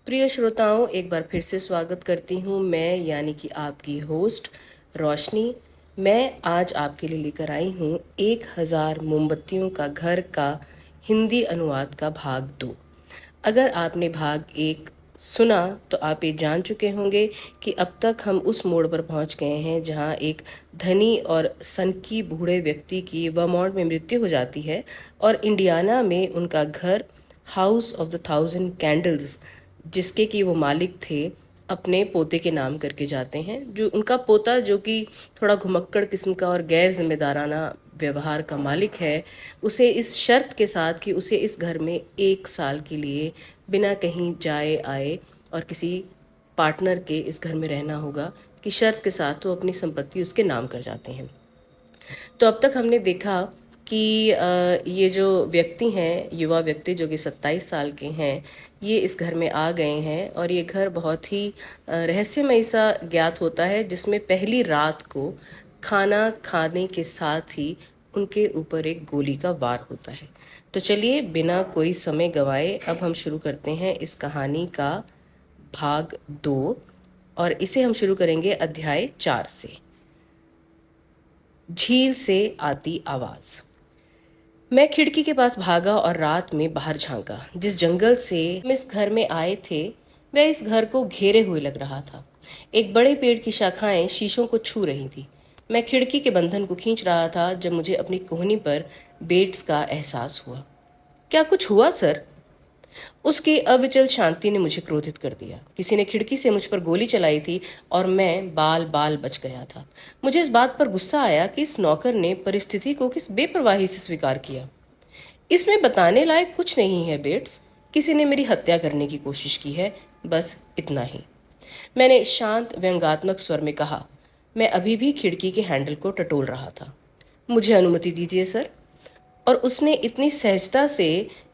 प्रिय श्रोताओं, एक बार फिर से स्वागत करती हूँ मैं यानी कि आपकी होस्ट रोशनी। मैं आज आपके लिए लेकर आई हूँ 1000 मोमबत्तियों का घर का हिंदी अनुवाद का भाग 2। अगर आपने भाग 1 सुना तो आप ये जान चुके होंगे कि अब तक हम उस मोड़ पर पहुंच गए हैं जहां एक धनी और सनकी बूढ़े व्यक्ति की वर्मोंट में मृत्यु हो जाती है और इंडियाना में उनका घर house of the thousand candles, जिसके कि वो मालिक थे, अपने पोते के नाम करके जाते हैं। जो उनका पोता, जो कि थोड़ा घुमक्कड़ किस्म का और गैर जिम्मेदाराना व्यवहार का मालिक है, उसे इस शर्त के साथ कि उसे इस घर में 1 साल के लिए बिना कहीं जाए आए और किसी पार्टनर के इस घर में रहना होगा, कि शर्त के साथ वो अपनी संपत्ति उसके नाम कर जाते हैं। तो अब तक हमने देखा कि ये जो व्यक्ति हैं, युवा व्यक्ति जो कि 27 साल के हैं, ये इस घर में आ गए हैं और ये घर बहुत ही रहस्यमय सा ज्ञात होता है, जिसमें पहली रात को खाना खाने के साथ ही उनके ऊपर एक गोली का वार होता है। तो चलिए बिना कोई समय गवाए अब हम शुरू करते हैं इस कहानी का भाग 2, और इसे हम शुरू करेंगे अध्याय 4 से। झील से आती आवाज। मैं खिड़की के पास भागा और रात में बाहर झांका। जिस जंगल से हम इस घर में आए थे वह इस घर को घेरे हुए लग रहा था। एक बड़े पेड़ की शाखाएं शीशों को छू रही थी। मैं खिड़की के बंधन को खींच रहा था जब मुझे अपनी कोहनी पर बेट्स का एहसास हुआ। क्या कुछ हुआ सर? उसकी अविचल शांति ने मुझे क्रोधित कर दिया। किसी ने खिड़की से मुझ पर गोली चलाई थी और मैं बाल बाल बच गया था। मुझे इस बात पर गुस्सा आया कि इस नौकर ने परिस्थिति को किस बेपरवाही से स्वीकार किया। इसमें बताने लायक कुछ नहीं है बेट्स। किसी ने मेरी हत्या करने की कोशिश की है, बस इतना ही। मैंने शांत व्यंग्यात्मक स्वर में कहा। मैं अभी भी खिड़की के हैंडल को टटोल रहा था। मुझे अनुमति दीजिए सर। और उसने इतनी सहजता से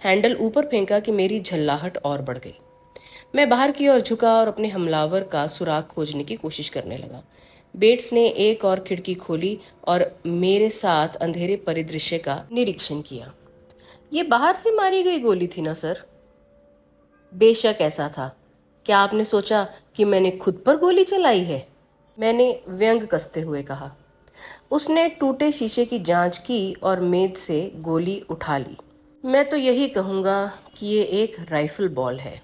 हैंडल ऊपर फेंका कि मेरी झल्लाहट और बढ़ गई। मैं बाहर की ओर झुका और अपने हमलावर का सुराग खोजने की कोशिश करने लगा। बेट्स ने एक और खिड़की खोली और मेरे साथ अंधेरे परिदृश्य का निरीक्षण किया। ये बाहर से मारी गई गोली थी ना सर? बेशक ऐसा था। क्या आपने सोचा कि मैंने खुद पर गोली चलाई है? मैंने व्यंग कसते हुए कहा। उसने टूटे शीशे की जांच की और मेज से गोली उठा ली। मैं तो यही कहूँगा कि ये एक राइफल बॉल है।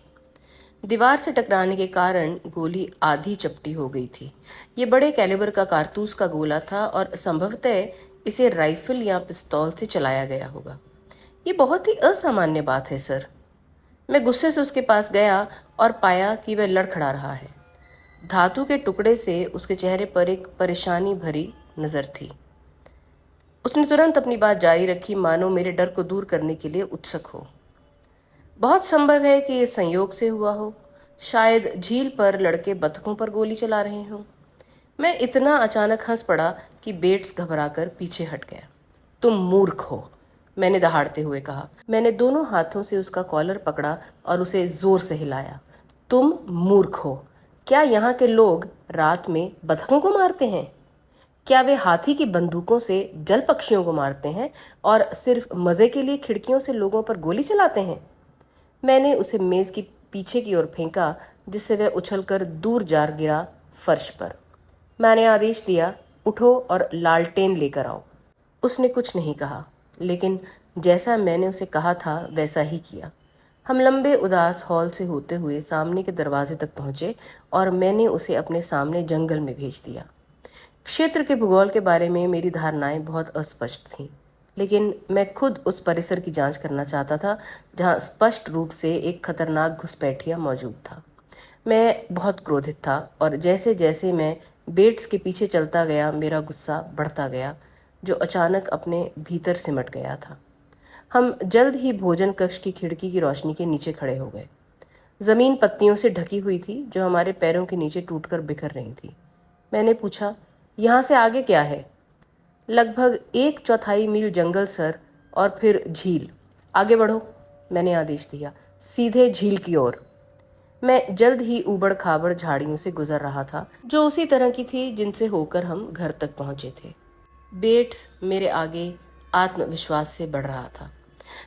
दीवार से टकराने के कारण गोली आधी चपटी हो गई थी। ये बड़े कैलिबर का कारतूस का गोला था और संभवतः इसे राइफल या पिस्तौल से चलाया गया होगा। ये बहुत ही असामान्य बात है सर। मैं गुस्से से उसके पास गया और पाया कि वह लड़खड़ा रहा है। धातु के टुकड़े से उसके चेहरे पर एक परेशानी भरी नजर थी। उसने तुरंत अपनी बात जारी रखी, मानो मेरे डर को दूर करने के लिए उत्सुक हो। बहुत संभव है कि ये संयोग से हुआ हो। शायद झील पर लड़के बतखों पर गोली चला रहे हों। मैं इतना अचानक हंस पड़ा कि बेट्स घबराकर पीछे हट गया। तुम मूर्ख हो, मैंने दहाड़ते हुए कहा। मैंने दोनों हाथों से उसका कॉलर पकड़ा और उसे जोर से हिलाया। तुम मूर्ख हो? क्या यहाँ के लोग रात में बतखों को मारते हैं? क्या वे हाथी की बंदूकों से जल पक्षियों को मारते हैं और सिर्फ मजे के लिए खिड़कियों से लोगों पर गोली चलाते हैं? मैंने उसे मेज की पीछे की ओर फेंका, जिससे वह उछलकर दूर जा गिरा फर्श पर। मैंने आदेश दिया, उठो और लालटेन लेकर आओ। उसने कुछ नहीं कहा, लेकिन जैसा मैंने उसे कहा था वैसा ही किया। हम लंबे उदास हॉल से होते हुए सामने के दरवाजे तक पहुंचे और मैंने उसे अपने सामने जंगल में भेज दिया। क्षेत्र के भूगोल के बारे में मेरी धारणाएं बहुत अस्पष्ट थीं, लेकिन मैं खुद उस परिसर की जांच करना चाहता था जहां स्पष्ट रूप से एक खतरनाक घुसपैठिया मौजूद था। मैं बहुत क्रोधित था और जैसे जैसे मैं बेट्स के पीछे चलता गया मेरा गुस्सा बढ़ता गया, जो अचानक अपने भीतर सिमट गया था। हम जल्द ही भोजन कक्ष की खिड़की की रोशनी के नीचे खड़े हो गए। जमीन पत्तियों से ढकी हुई थी जो हमारे पैरों के नीचे टूटकर बिखर रही थी। मैंने पूछा, यहाँ से आगे क्या है? लगभग 1/4 मील जंगल सर, और फिर झील। आगे बढ़ो, मैंने आदेश दिया, सीधे झील की ओर। मैं जल्द ही ऊबड़ खाबड़ झाड़ियों से गुजर रहा था, जो उसी तरह की थी जिनसे होकर हम घर तक पहुंचे थे। बेट्स मेरे आगे आत्मविश्वास से बढ़ रहा था।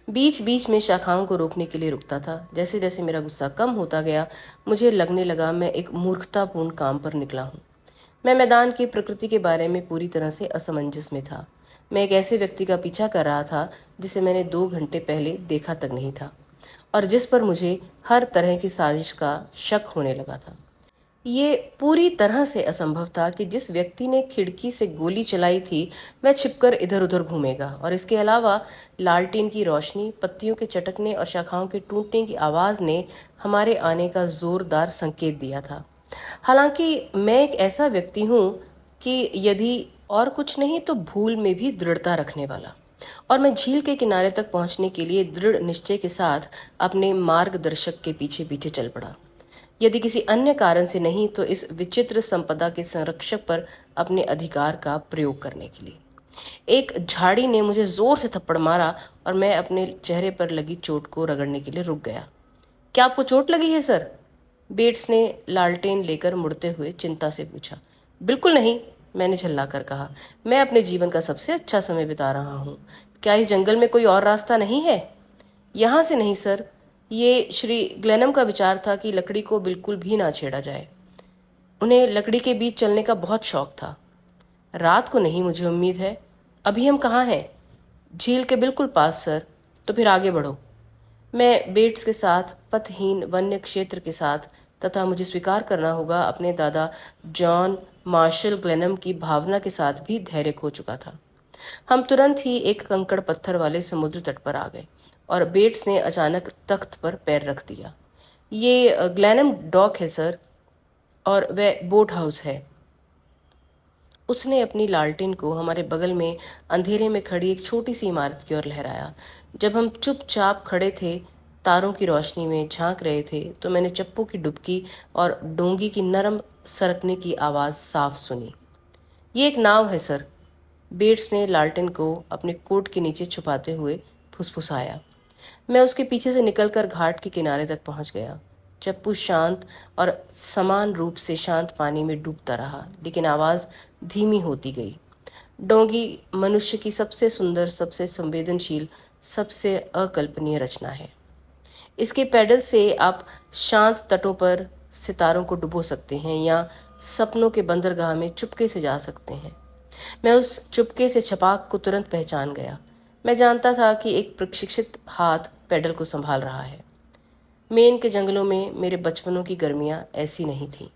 बीच बीच में शाखाओं को रोकने के लिए रुकता था। जैसे जैसे मेरा गुस्सा कम होता गया, मुझे लगने लगा मैं एक मूर्खतापूर्ण काम पर निकला हूँ। मैं मैदान की प्रकृति के बारे में पूरी तरह से असमंजस में था। मैं एक ऐसे व्यक्ति का पीछा कर रहा था जिसे मैंने 2 घंटे पहले देखा तक नहीं था और जिस पर मुझे हर तरह की साजिश का शक होने लगा था। ये पूरी तरह से असंभव था कि जिस व्यक्ति ने खिड़की से गोली चलाई थी वह छिपकर इधर उधर घूमेगा, और इसके अलावा लालटेन की रोशनी, पत्तियों के चटकने और शाखाओं के टूटने की आवाज ने हमारे आने का जोरदार संकेत दिया था। हालांकि मैं एक ऐसा व्यक्ति हूँ कि यदि और कुछ नहीं तो भूल में भी दृढ़ता रखने वाला, और मैं झील के किनारे तक पहुंचने के लिए दृढ़ निश्चय के साथ अपने मार्गदर्शक के पीछे पीछे चल पड़ा। यदि किसी अन्य कारण से नहीं तो इस विचित्र संपदा के संरक्षक पर अपने अधिकार का प्रयोग करने के लिए। एक झाड़ी ने मुझे जोर से थप्पड़ मारा और मैं अपने चेहरे पर लगी चोट को रगड़ने के लिए रुक गया। क्या आपको चोट लगी है सर? बेट्स ने लालटेन लेकर मुड़ते हुए चिंता से पूछा। बिल्कुल नहीं, मैंने झल्लाकर कहा। मैं अपने जीवन का सबसे अच्छा समय बिता रहा हूँ। क्या इस जंगल में कोई और रास्ता नहीं है? यहाँ से नहीं सर। ये श्री ग्लेनम का विचार था कि लकड़ी को बिल्कुल भी ना छेड़ा जाए। उन्हें लकड़ी के बीच चलने का बहुत शौक था। रात को नहीं, मुझे उम्मीद है। अभी हम कहाँ हैं? झील के बिल्कुल पास सर। तो फिर आगे बढ़ो। मैं बेट्स के साथ, पथहीन वन्य क्षेत्र के साथ, तथा मुझे स्वीकार करना होगा अपने दादा जॉन मार्शल ग्लेनम की भावना के साथ भी धैर्य खो चुका था। हम तुरंत ही एक कंकड़ पत्थर वाले समुद्र तट पर आ गए और बेट्स ने अचानक तख्त पर पैर रख दिया। ये ग्लेनम डॉक है सर, और वह बोट हाउस है। उसने अपनी लालटेन को हमारे बगल में अंधेरे में खड़ी एक छोटी सी इमारत की ओर लहराया। जब हम चुपचाप खड़े थे, तारों की रोशनी में झांक रहे थे, तो मैंने चप्पू की डुबकी और डोंगी की नरम सरकने की आवाज़ साफ सुनी। ये एक नाव है सर। बेट्स ने लालटेन को अपने कोट के नीचे छुपाते हुए फुसफुसाया। मैं उसके पीछे से निकलकर घाट के किनारे तक पहुंच गया। चप्पू शांत और समान रूप से शांत पानी में डूबता रहा, लेकिन आवाज धीमी होती गई। डोंगी मनुष्य की सबसे सुंदर, सबसे संवेदनशील, सबसे अकल्पनीय रचना है। इसके पैडल से आप शांत तटों पर सितारों को डुबो सकते हैं या सपनों के बंदरगाह में चुपके से जा सकते हैं। मैं उस चुपके से छपाक को तुरंत पहचान गया। मैं जानता था कि एक प्रशिक्षित हाथ पैडल को संभाल रहा है। मेन के जंगलों में मेरे बचपनों की गर्मियां ऐसी नहीं थीं।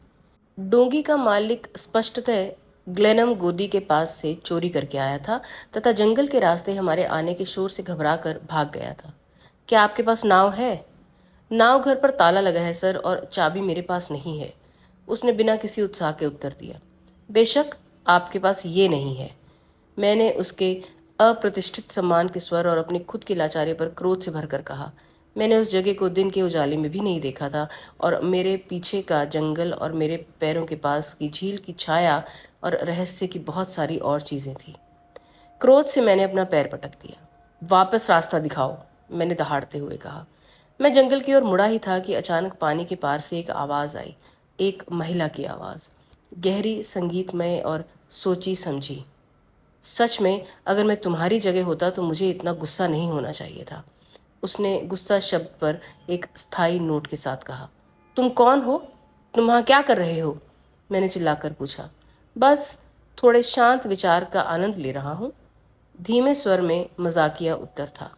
डोंगी का मालिक स्पष्टतः ग्लेनम गोदी के पास से चोरी करके आया था तथा जंगल के रास्ते हमारे आने के शोर से घबराकर भाग गया था। क्या आपके पास नाव है? नाव घर पर ताला लगा है सर, और चाबी मेरे पास नहीं है, उसने बिना किसी उत्साह के उत्तर दिया। बेशक आपके पास ये नहीं है, मैंने उसके अप्रतिष्ठित सम्मान के स्वर और अपनी खुद की लाचारी पर क्रोध से भरकर कहा। मैंने उस जगह को दिन के उजाले में भी नहीं देखा था, और मेरे पीछे का जंगल और मेरे पैरों के पास की झील की छाया और रहस्य की बहुत सारी और चीजें थी। क्रोध से मैंने अपना पैर पटक दिया। वापस रास्ता दिखाओ, मैंने दहाड़ते हुए कहा। मैं जंगल की ओर मुड़ा ही था कि अचानक पानी के पार से एक आवाज आई, एक महिला की आवाज, गहरी, संगीतमय और सोची समझी। सच में अगर मैं तुम्हारी जगह होता तो मुझे इतना गुस्सा नहीं होना चाहिए था, उसने गुस्सा शब्द पर एक स्थायी नोट के साथ कहा। तुम कौन हो? तुम वहां क्या कर रहे हो? मैंने चिल्लाकर पूछा। बस थोड़े शांत विचार का आनंद ले रहा हूँ, धीमे स्वर में मजाकिया उत्तर था।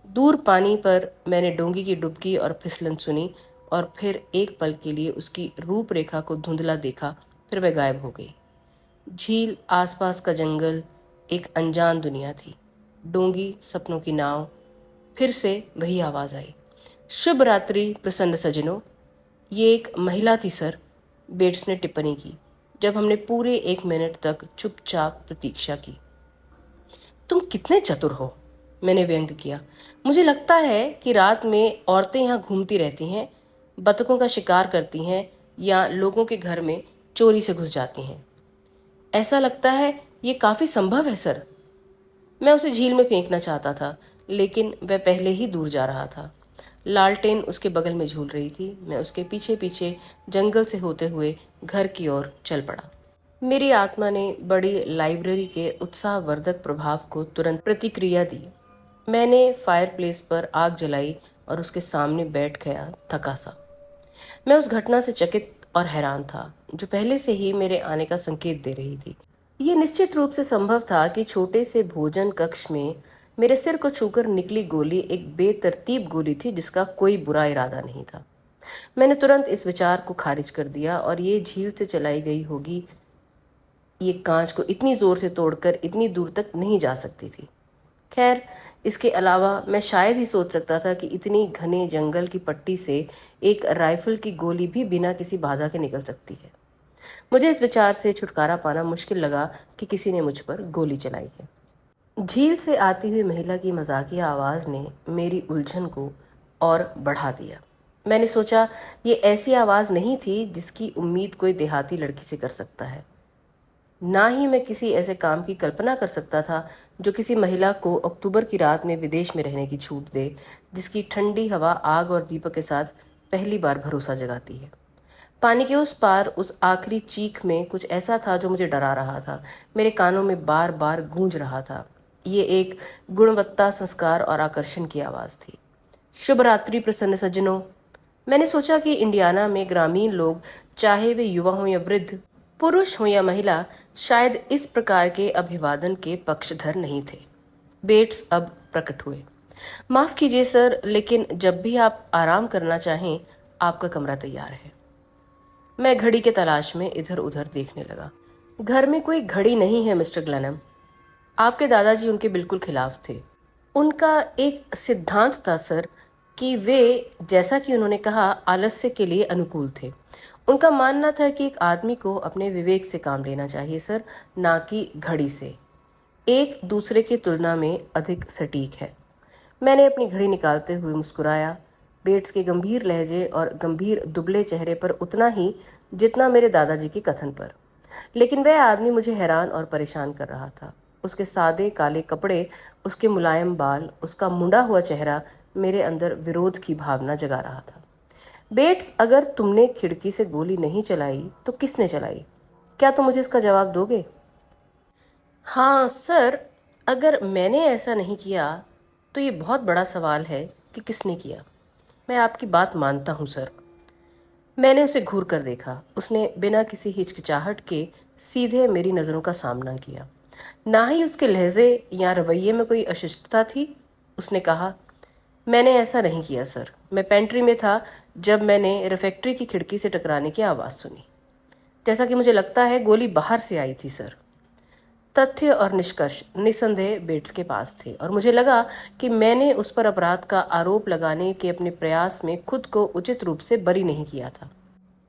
दूर पानी पर मैंने डोंगी की डुबकी और फिसलन सुनी, और फिर एक पल के लिए उसकी रूपरेखा को धुंधला देखा, फिर वह गायब हो गई। झील, आसपास का जंगल, एक अनजान दुनिया थी। डोंगी, सपनों की नाव, फिर से वही आवाज आई। शुभ रात्रि प्रसन्न सज्जनों। ये एक महिला थी सर, बेट्स ने टिप्पणी की, जब हमने पूरे 1 मिनट तक चुपचाप प्रतीक्षा की। तुम कितने चतुर हो, मैंने व्यंग किया। मुझे लगता है कि रात में औरतें यहाँ घूमती रहती हैं, बतखों का शिकार करती हैं या लोगों के घर में चोरी से घुस जाती हैं। ऐसा लगता है ये काफी संभव है सर। मैं उसे झील में फेंकना चाहता था, लेकिन वह पहले ही दूर जा रहा था। लालटेन उसके बगल में झूल रही थी। मैं उसके पीछे पीछे जंगल से होते हुए घर की ओर चल पड़ा। मेरी आत्मा ने बड़ी लाइब्रेरी के उत्साहवर्धक प्रभाव को तुरंत प्रतिक्रिया दी। मैंने फायरप्लेस पर आग जलाई और उसके सामने बैठ गया थका सा। मैं उस घटना से चकित और हैरान था, जो पहले से ही मेरे आने का संकेत दे रही थी। ये निश्चित रूप से संभव था कि छोटे से भोजन कक्ष में मेरे सिर को छूकर निकली गोली एक बेतरतीब गोली थी, जिसका कोई बुरा इरादा नहीं था। मैंने तुरंत इस विचार को खारिज कर दिया और ये झील से चलाई गई होगी। ये कांच को इतनी जोर से तोड़कर इतनी दूर तक नहीं जा सकती थी। खैर, इसके अलावा मैं शायद ही सोच सकता था कि इतनी घने जंगल की पट्टी से एक राइफल की गोली भी बिना किसी बाधा के निकल सकती है। मुझे इस विचार से छुटकारा पाना मुश्किल लगा कि किसी ने मुझ पर गोली चलाई है। झील से आती हुई महिला की मजाकिया आवाज ने मेरी उलझन को और बढ़ा दिया। मैंने सोचा, ये ऐसी आवाज नहीं थी जिसकी उम्मीद कोई देहाती लड़की से कर सकता है। ना ही मैं किसी ऐसे काम की कल्पना कर सकता था जो किसी महिला को अक्टूबर की रात में विदेश में रहने की छूट दे, जिसकी ठंडी हवा आग और दीपक के साथ पहली बार भरोसा जगाती है। पानी के उस पार उस आखिरी चीख में कुछ ऐसा था जो मुझे डरा रहा था, मेरे कानों में बार बार गूंज रहा था। ये एक गुणवत्ता, संस्कार और आकर्षण की आवाज़ थी। शुभ रात्रि प्रसन्न सज्जनों। मैंने सोचा कि इंडियाना में ग्रामीण लोग, चाहे वे युवा हों या वृद्ध, पुरुष हो या महिला, शायद इस प्रकार के अभिवादन के पक्षधर नहीं थे। बेट्स अब प्रकट हुए। माफ कीजिए सर, लेकिन जब भी आप आराम करना चाहें, आपका कमरा तैयार है। मैं घड़ी के तलाश में इधर उधर देखने लगा। घर में कोई घड़ी नहीं है मिस्टर ग्लेनम। आपके दादाजी उनके बिल्कुल खिलाफ थे। उनका एक सिद्धांत था सर कि वे, जैसा कि उन्होंने कहा, आलस्य के लिए अनुकूल थे। उनका मानना था कि एक आदमी को अपने विवेक से काम लेना चाहिए सर, ना कि घड़ी से। एक दूसरे की तुलना में अधिक सटीक है। मैंने अपनी घड़ी निकालते हुए मुस्कुराया। बेट्स के गंभीर लहजे और गंभीर दुबले चेहरे पर उतना ही जितना मेरे दादाजी के कथन पर। लेकिन वह आदमी मुझे हैरान और परेशान कर रहा था। उसके सादे काले कपड़े, उसके मुलायम बाल, उसका मुंडा हुआ चेहरा मेरे अंदर विरोध की भावना जगा रहा था। बेट्स, अगर तुमने खिड़की से गोली नहीं चलाई तो किसने चलाई? क्या तुम मुझे इसका जवाब दोगे? हाँ सर, अगर मैंने ऐसा नहीं किया तो ये बहुत बड़ा सवाल है कि किसने किया। मैं आपकी बात मानता हूँ सर। मैंने उसे घूर कर देखा। उसने बिना किसी हिचकिचाहट के सीधे मेरी नज़रों का सामना किया। ना ही उसके लहजे या रवैये में कोई अशिष्टता थी। उसने कहा, मैंने ऐसा नहीं किया सर। मैं पेंट्री में था जब मैंने रेफेक्ट्री की खिड़की से टकराने की आवाज़ सुनी। जैसा कि मुझे लगता है गोली बाहर से आई थी सर। तथ्य और निष्कर्ष निसंदेह बेट्स के पास थे और मुझे लगा कि मैंने उस पर अपराध का आरोप लगाने के अपने प्रयास में खुद को उचित रूप से बरी नहीं किया था।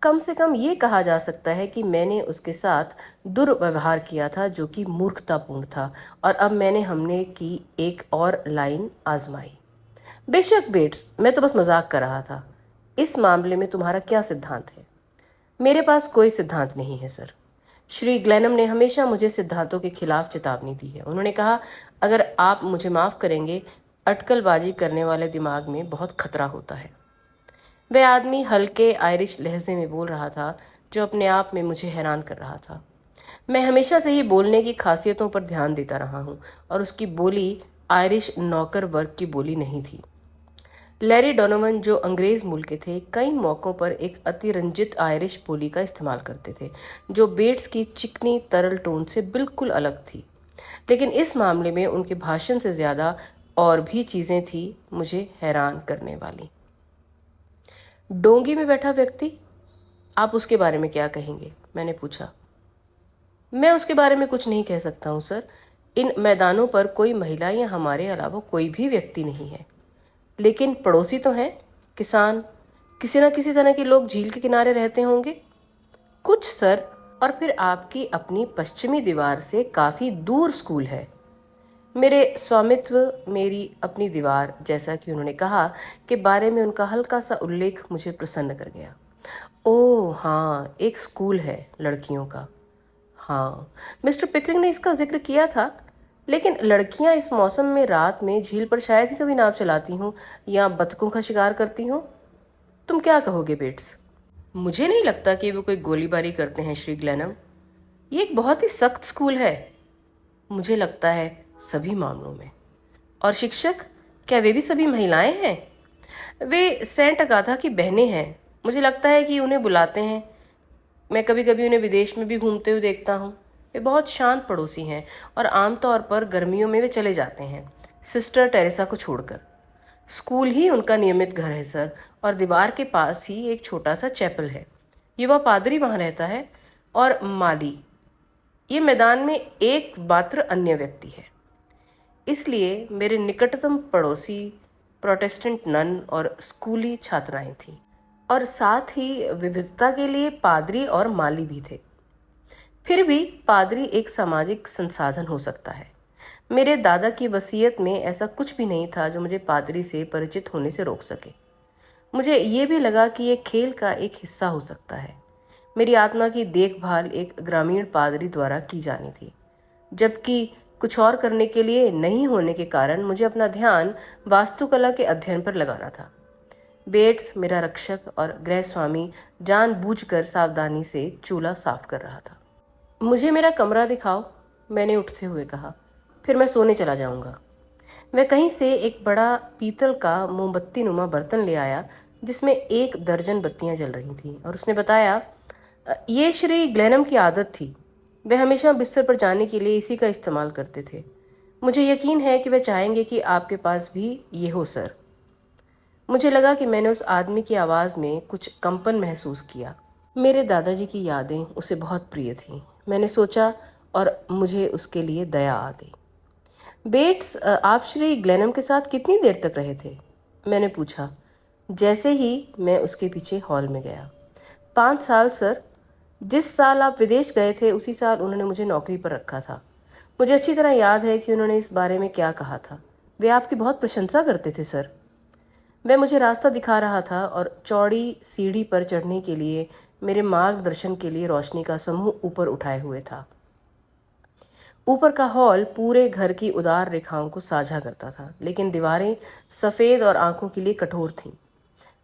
कम से कम ये कहा जा सकता है कि मैंने उसके साथ दुर्व्यवहार किया था, जो कि मूर्खतापूर्ण था, और अब मैंने हमले की एक और लाइन आजमाई। बेशक बेट्स, मैं तो बस मजाक कर रहा था। इस मामले में तुम्हारा क्या सिद्धांत है? मेरे पास कोई सिद्धांत नहीं है सर। श्री ग्लेनम ने हमेशा मुझे सिद्धांतों के खिलाफ चेतावनी दी है। उन्होंने कहा, अगर आप मुझे माफ़ करेंगे, अटकलबाजी करने वाले दिमाग में बहुत खतरा होता है। वह आदमी हल्के आयरिश लहजे में बोल रहा था, जो अपने आप में मुझे हैरान कर रहा था। मैं हमेशा से ही बोलने की खासियतों पर ध्यान देता रहा हूँ, और उसकी बोली आयरिश नौकर वर्ग की बोली नहीं थी। लैरी डोनोवन, जो अंग्रेज मूल के थे, कई मौक़ों पर एक अतिरंजित आयरिश बोली का इस्तेमाल करते थे, जो बेट्स की चिकनी तरल टोन से बिल्कुल अलग थी। लेकिन इस मामले में उनके भाषण से ज़्यादा और भी चीज़ें थी मुझे हैरान करने वाली। डोंगी में बैठा व्यक्ति, आप उसके बारे में क्या कहेंगे? मैंने पूछा। मैं उसके बारे में कुछ नहीं कह सकता हूँ सर। इन मैदानों पर कोई महिला या हमारे अलावा कोई भी व्यक्ति नहीं है। लेकिन पड़ोसी तो हैं, किसान, किसी न किसी तरह के लोग झील के किनारे रहते होंगे। कुछ सर, और फिर आपकी अपनी पश्चिमी दीवार से काफ़ी दूर स्कूल है। मेरे स्वामित्व, मेरी अपनी दीवार, जैसा कि उन्होंने कहा, के बारे में उनका हल्का सा उल्लेख मुझे प्रसन्न कर गया। ओह हाँ, एक स्कूल है लड़कियों का। हाँ, मिस्टर पिकरिंग ने इसका जिक्र किया था। लेकिन लड़कियां इस मौसम में रात में झील पर शायद ही कभी नाव चलाती हों या बतखों का शिकार करती हों। तुम क्या कहोगे बेट्स? मुझे नहीं लगता कि वो कोई गोलीबारी करते हैं श्री ग्लेनम। ये एक बहुत ही सख्त स्कूल है। मुझे लगता है सभी मामलों में। और शिक्षक, क्या वे भी सभी महिलाएं हैं? वे सेंट अगाथा की बहनें हैं। मुझे लगता है कि उन्हें बुलाते हैं। मैं कभी कभी उन्हें विदेश में भी घूमते हुए देखता हूँ। वे बहुत शांत पड़ोसी हैं और आमतौर पर गर्मियों में वे चले जाते हैं, सिस्टर टेरेसा को छोड़कर। स्कूल ही उनका नियमित घर है सर, और दीवार के पास ही एक छोटा सा चैपल है। युवा पादरी वहाँ रहता है, और माली ये मैदान में एकमात्र अन्य व्यक्ति है। इसलिए मेरे निकटतम पड़ोसी प्रोटेस्टेंट नन और स्कूली छात्राएं थीं, और साथ ही विविधता के लिए पादरी और माली भी थे। फिर भी पादरी एक सामाजिक संसाधन हो सकता है। मेरे दादा की वसीयत में ऐसा कुछ भी नहीं था जो मुझे पादरी से परिचित होने से रोक सके। मुझे ये भी लगा कि ये खेल का एक हिस्सा हो सकता है। मेरी आत्मा की देखभाल एक ग्रामीण पादरी द्वारा की जानी थी, जबकि कुछ और करने के लिए नहीं होने के कारण मुझे अपना ध्यान वास्तुकला के अध्ययन पर लगाना था। बेट्स, मेरा रक्षक और गृह स्वामी, जानबूझकर सावधानी से चूल्हा साफ कर रहा था। मुझे मेरा कमरा दिखाओ, मैंने उठते हुए कहा, फिर मैं सोने चला जाऊंगा। वह कहीं से एक बड़ा पीतल का मोमबत्ती नुमा बर्तन ले आया जिसमें 1 दर्जन बत्तियां जल रही थीं, और उसने बताया, ये श्री ग्लेनम की आदत थी। वे हमेशा बिस्तर पर जाने के लिए इसी का इस्तेमाल करते थे। मुझे यकीन है कि वे चाहेंगे कि आपके पास भी ये हो सर। मुझे लगा कि मैंने उस आदमी की आवाज़ में कुछ कंपन महसूस किया। मेरे दादाजी की यादें उसे बहुत प्रिय थीं, मैंने सोचा, और मुझे उसके लिए दया आ गई। बेट्स, आप श्री ग्लेनम के साथ कितनी देर तक रहे थे? मैंने पूछा, जैसे ही मैं उसके पीछे हॉल में गया। 5 साल सर। जिस साल आप विदेश गए थे उसी साल उन्होंने मुझे नौकरी पर रखा था। मुझे अच्छी तरह याद है कि उन्होंने इस बारे में क्या कहा था। वे आपकी बहुत प्रशंसा करते थे सर। वह मुझे रास्ता दिखा रहा था, और चौड़ी सीढ़ी पर चढ़ने के लिए मेरे मार्गदर्शन के लिए रोशनी का समूह ऊपर उठाए हुए था। ऊपर का हॉल पूरे घर की उदार रेखाओं को साझा करता था, लेकिन दीवारें सफ़ेद और आंखों के लिए कठोर थीं।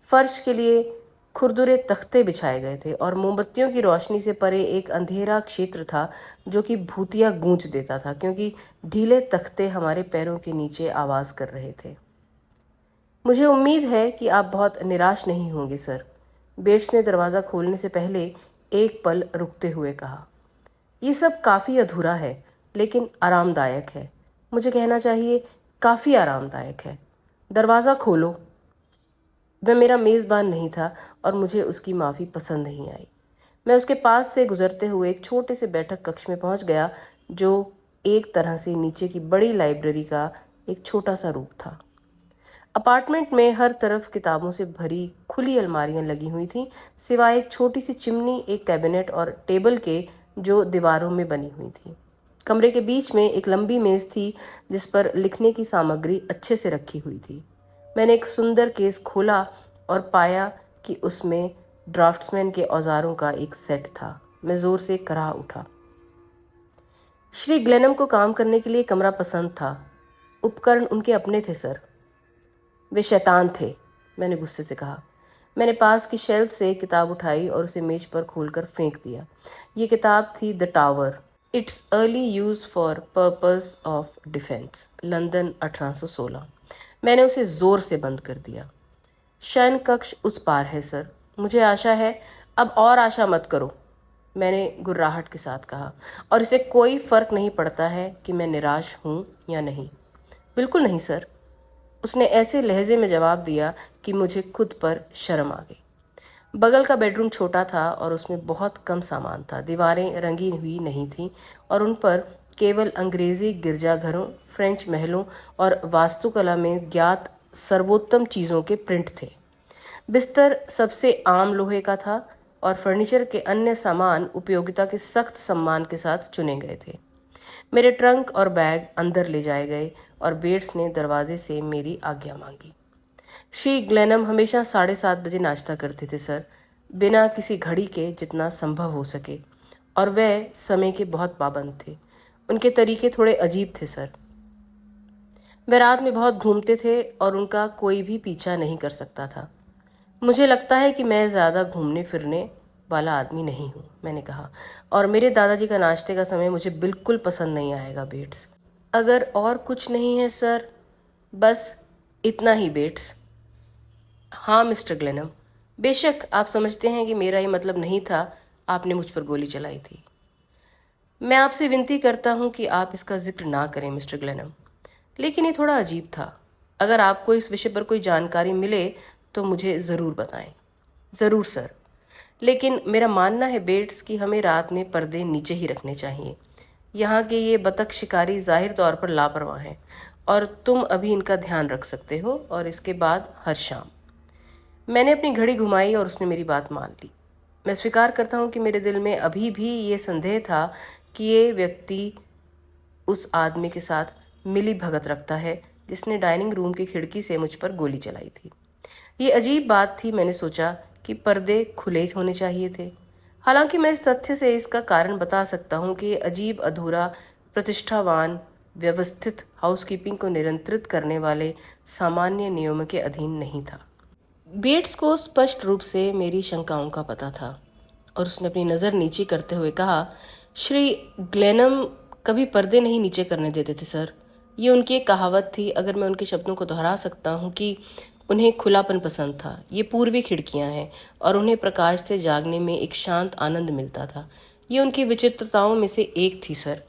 फर्श के लिए खुरदुरे तख्ते बिछाए गए थे, और मोमबत्तियों की रोशनी से परे एक अंधेरा क्षेत्र था जो कि भूतिया गूंज देता था, क्योंकि ढीले तख्ते हमारे पैरों के नीचे आवाज़ कर रहे थे। मुझे उम्मीद है कि आप बहुत निराश नहीं होंगे सर, बेट्स ने दरवाज़ा खोलने से पहले एक पल रुकते हुए कहा। ये सब काफ़ी अधूरा है, लेकिन आरामदायक है। मुझे कहना चाहिए, काफ़ी आरामदायक है। दरवाज़ा खोलो। वह मेरा मेज़बान नहीं था, और मुझे उसकी माफ़ी पसंद नहीं आई। मैं उसके पास से गुजरते हुए एक छोटे से बैठक कक्ष में पहुंच गया, जो एक तरह से नीचे की बड़ी लाइब्रेरी का एक छोटा सा रूप था। अपार्टमेंट में हर तरफ किताबों से भरी खुली अलमारियां लगी हुई थीं, सिवाय एक छोटी सी चिमनी, एक कैबिनेट और टेबल के जो दीवारों में बनी हुई थी। कमरे के बीच में एक लंबी मेज थी जिस पर लिखने की सामग्री अच्छे से रखी हुई थी। मैंने एक सुंदर केस खोला और पाया कि उसमें ड्राफ्ट्समैन के औजारों का एक सेट था। मैं जोर से कराह उठा। श्री ग्लेनम को काम करने के लिए कमरा पसंद था। उपकरण उनके अपने थे सर। वे शैतान थे, मैंने गुस्से से कहा। मैंने पास की शेल्फ से एक किताब उठाई और उसे मेज पर खोलकर फेंक दिया। ये किताब थी the tower, it's early use for purpose of defence, London 1816। मैंने उसे जोर से बंद कर दिया। शयन कक्ष उस पार है सर। मुझे आशा है, अब और आशा मत करो, मैंने गुर्राहट के साथ कहा, और इसे कोई फर्क नहीं पड़ता है कि मैं निराश हूँ या नहीं। बिल्कुल नहीं सर, उसने ऐसे लहजे में जवाब दिया कि मुझे खुद पर शर्म आ गई। बगल का बेडरूम छोटा था और उसमें बहुत कम सामान था। दीवारें रंगी हुई नहीं थीं, और उन पर केवल अंग्रेजी गिरजाघरों, फ्रेंच महलों और वास्तुकला में ज्ञात सर्वोत्तम चीज़ों के प्रिंट थे। बिस्तर सबसे आम लोहे का था, और फर्नीचर के अन्य सामान उपयोगिता के सख्त सम्मान के साथ चुने गए थे। मेरे ट्रंक और बैग अंदर ले जाए गए, और बेट्स ने दरवाजे से मेरी आज्ञा मांगी। श्री ग्लेनम हमेशा 7:30 बजे नाश्ता करते थे सर, बिना किसी घड़ी के जितना संभव हो सके, और वह समय के बहुत पाबंद थे। उनके तरीके थोड़े अजीब थे सर। वह रात में बहुत घूमते थे और उनका कोई भी पीछा नहीं कर सकता था। मुझे लगता है कि मैं ज़्यादा घूमने फिरने वाला आदमी नहीं हूँ, मैंने कहा, और मेरे दादाजी का नाश्ते का समय मुझे बिल्कुल पसंद नहीं आएगा बेट्स। अगर और कुछ नहीं है सर, बस इतना ही बेट्स। हाँ मिस्टर ग्लेनम, बेशक आप समझते हैं कि मेरा ये मतलब नहीं था आपने मुझ पर गोली चलाई थी। मैं आपसे विनती करता हूँ कि आप इसका जिक्र ना करें मिस्टर ग्लेनम, लेकिन ये थोड़ा अजीब था। अगर आपको इस विषय पर कोई जानकारी मिले तो मुझे ज़रूर बताएं। ज़रूर सर, लेकिन मेरा मानना है बेट्स कि हमें रात में पर्दे नीचे ही रखने चाहिए। यहाँ के ये बतख शिकारी जाहिर तौर पर लापरवाह हैं और तुम अभी इनका ध्यान रख सकते हो, और इसके बाद हर शाम। मैंने अपनी घड़ी घुमाई और उसने मेरी बात मान ली। मैं स्वीकार करता हूँ कि मेरे दिल में अभी भी ये संदेह था कि ये व्यक्ति उस आदमी के साथ मिली भगत रखता है जिसने डाइनिंग रूम की खिड़की से मुझ पर गोली चलाई थी। ये अजीब बात थी। मैंने सोचा कि पर्दे खुले होने चाहिए थे। हालांकि मैं इस तथ्य से इसका कारण बता सकता हूँ कि ये अजीब अधूरा, प्रतिष्ठावान, व्यवस्थित हाउसकीपिंग को नियंत्रित करने वाले सामान्य नियमों के अधीन नहीं था। बेट्स को स्पष्ट रूप से मेरी शंकाओं का पता था और उसने अपनी नज़र नीचे करते हुए कहा, श्री ग्लेनम कभी पर्दे नहीं नीचे करने देते थे सर। ये उनकी एक कहावत थी। अगर मैं उनके शब्दों को दोहरा सकता हूँ कि उन्हें खुलापन पसंद था। ये पूर्वी खिड़कियां हैं और उन्हें प्रकाश से जागने में एक शांत आनंद मिलता था। ये उनकी विचित्रताओं में से एक थी सर।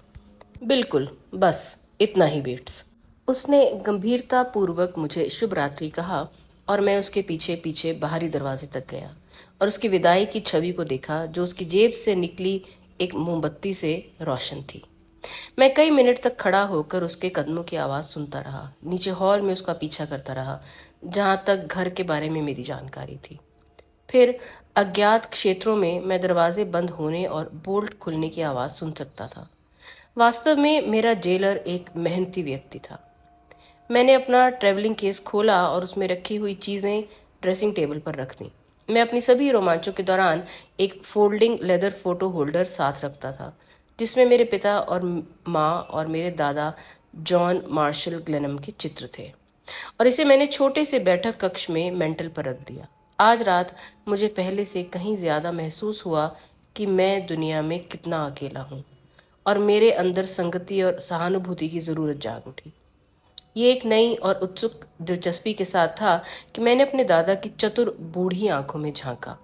बिल्कुल, बस इतना ही बेट्स। उसने गंभीरता पूर्वक मुझे शुभ रात्रि कहा और मैं उसके पीछे पीछे बाहरी दरवाजे तक गया और उसकी विदाई की छवि को देखा जो उसकी जेब से निकली एक मोमबत्ती से रोशन थी। मैं कई मिनट तक खड़ा होकर उसके कदमों की आवाज़ सुनता रहा। नीचे हॉल में उसका पीछा करता रहा जहाँ तक घर के बारे में मेरी जानकारी थी। फिर अज्ञात क्षेत्रों में मैं दरवाजे बंद होने और बोल्ट खुलने की आवाज़ सुन सकता था। वास्तव में मेरा जेलर एक मेहनती व्यक्ति था। मैंने अपना ट्रैवलिंग केस खोला और उसमें रखी हुई चीज़ें ड्रेसिंग टेबल पर रख दी। मैं अपनी सभी रोमांचों के दौरान एक फोल्डिंग लेदर फोटो होल्डर साथ रखता था जिसमें मेरे पिता और माँ और मेरे दादा जॉन मार्शल ग्लेनम के चित्र थे, और इसे मैंने छोटे से बैठक कक्ष में मेंटल पर रख दिया। आज रात मुझे पहले से कहीं ज्यादा महसूस हुआ कि मैं दुनिया में कितना अकेला हूँ और मेरे अंदर संगति और सहानुभूति की जरूरत जाग उठी। ये एक नई और उत्सुक दिलचस्पी के साथ था कि मैंने अपने दादा की चतुर बूढ़ी आंखों में झांका।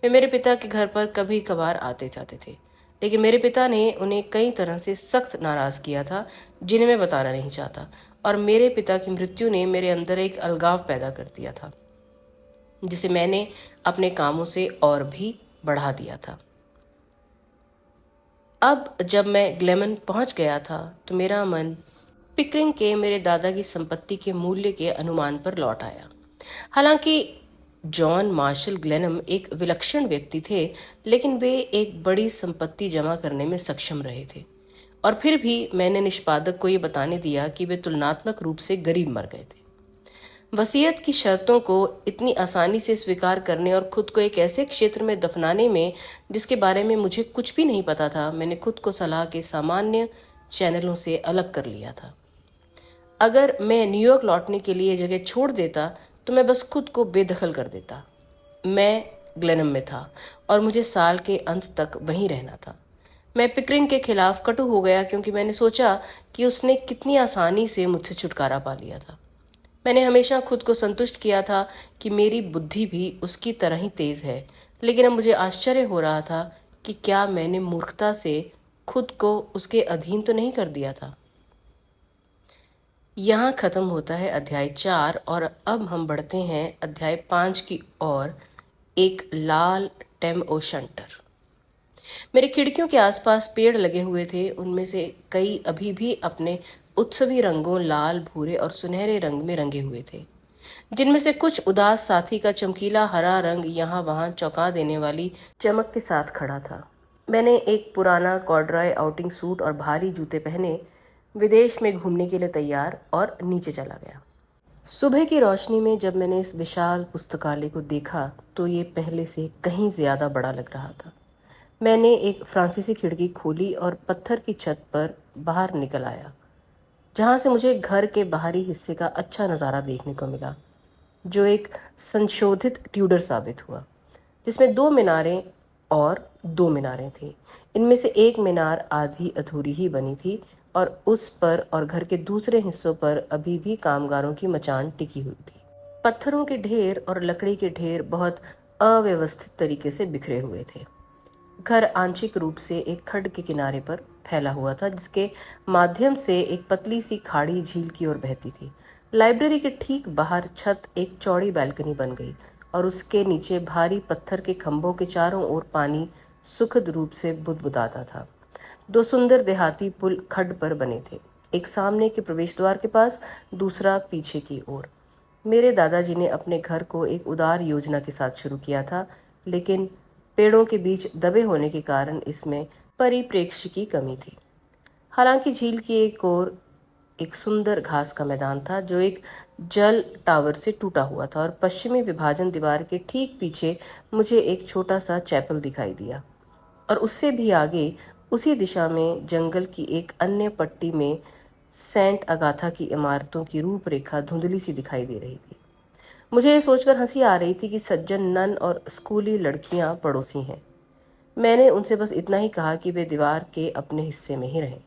वे मेरे पिता के घर पर कभी कभार आते जाते थे, लेकिन मेरे पिता ने उन्हें कई तरह से सख्त नाराज किया था जिन्हें मैं बताना नहीं चाहता, और मेरे पिता की मृत्यु ने मेरे अंदर एक अलगाव पैदा कर दिया था जिसे मैंने अपने कामों से और भी बढ़ा दिया था। अब जब मैं ग्लेमन पहुंच गया था तो मेरा मन पिकरिंग के मेरे दादा की संपत्ति के मूल्य के अनुमान पर लौट आया। हालांकि जॉन मार्शल ग्लेनम एक विलक्षण व्यक्ति थे, लेकिन वे एक बड़ी संपत्ति जमा करने में सक्षम रहे थे, और फिर भी मैंने निष्पादक को ये बताने दिया कि वे तुलनात्मक रूप से गरीब मर गए थे। वसीयत की शर्तों को इतनी आसानी से स्वीकार करने और खुद को एक ऐसे क्षेत्र में दफनाने में जिसके बारे में मुझे कुछ भी नहीं पता था, मैंने खुद को सलाह के सामान्य चैनलों से अलग कर लिया था। अगर मैं न्यूयॉर्क लौटने के लिए जगह छोड़ देता तो मैं बस खुद को बेदखल कर देता। मैं ग्लेनम में था और मुझे साल के अंत तक वहीं रहना था। मैं पिकरिंग के खिलाफ कटु हो गया क्योंकि मैंने सोचा कि उसने कितनी आसानी से मुझसे छुटकारा पा लिया था। मैंने हमेशा खुद को संतुष्ट किया था कि मेरी बुद्धि भी उसकी तरह ही तेज है, लेकिन अब मुझे आश्चर्य हो रहा था कि क्या मैंने मूर्खता से खुद को उसके अधीन तो नहीं कर दिया था। यहाँ खत्म होता है अध्याय 4 और अब हम बढ़ते हैं अध्याय 5 की ओर, एक लाल टेम ओशंटर। मेरे खिड़कियों के आसपास पेड़ लगे हुए थे। उनमें से कई अभी भी अपने उत्सवी रंगों लाल, भूरे और सुनहरे रंग में रंगे हुए थे, जिनमें से कुछ उदास साथी का चमकीला हरा रंग यहाँ वहाँ चौंका देने वाली चमक के साथ खड़ा था। मैंने एक पुराना कॉर्डरॉय आउटिंग सूट और भारी जूते पहने विदेश में घूमने के लिए तैयार और नीचे चला गया। सुबह की रोशनी में जब मैंने इस विशाल पुस्तकालय को देखा तो ये पहले से कहीं ज्यादा बड़ा लग रहा था। मैंने एक फ्रांसीसी खिड़की खोली और पत्थर की छत पर बाहर निकल आया, जहाँ से मुझे घर के बाहरी हिस्से का अच्छा नज़ारा देखने को मिला, जो एक संशोधित ट्यूडर साबित हुआ, जिसमें 2 मीनारें और 2 मीनारें थीं। इनमें से एक मीनार आधी अधूरी ही बनी थी और उस पर और घर के दूसरे हिस्सों पर अभी भी कामगारों की मचान टिकी हुई थी। पत्थरों के ढेर और लकड़ी के ढेर बहुत अव्यवस्थित तरीके से बिखरे हुए थे। घर आंशिक रूप से एक खड्ड के किनारे पर फैला हुआ था, जिसके माध्यम से एक पतली सी खाड़ी झील की ओर बहती थी। लाइब्रेरी के ठीक बाहर छत एक चौड़ी बैल्कनी बन गई और उसके नीचे भारी पत्थर के खंभों के चारों ओर पानी सुखद रूप से बुदबुदाता था। दो सुंदर देहाती पुल खड्ड पर बने थे, एक सामने के प्रवेश द्वार के पास, दूसरा पीछे की ओर। मेरे दादाजी ने अपने घर को एक उदार योजना के साथ शुरू किया था, लेकिन पेड़ों के बीच दबे होने के कारण इसमें परिप्रेक्ष्य की कमी थी। हालांकि झील की एक ओर एक सुंदर घास का मैदान था जो एक जल टावर से टूटा हुआ था, और पश्चिमी विभाजन दीवार के ठीक पीछे मुझे एक छोटा सा चैपल दिखाई दिया, और उससे भी आगे उसी दिशा में जंगल की एक अन्य पट्टी में सेंट अगाथा की इमारतों की रूपरेखा धुंधली सी दिखाई दे रही थी। मुझे ये सोचकर हंसी आ रही थी कि सज्जन नन और स्कूली लड़कियां पड़ोसी हैं। मैंने उनसे बस इतना ही कहा कि वे दीवार के अपने हिस्से में ही रहें।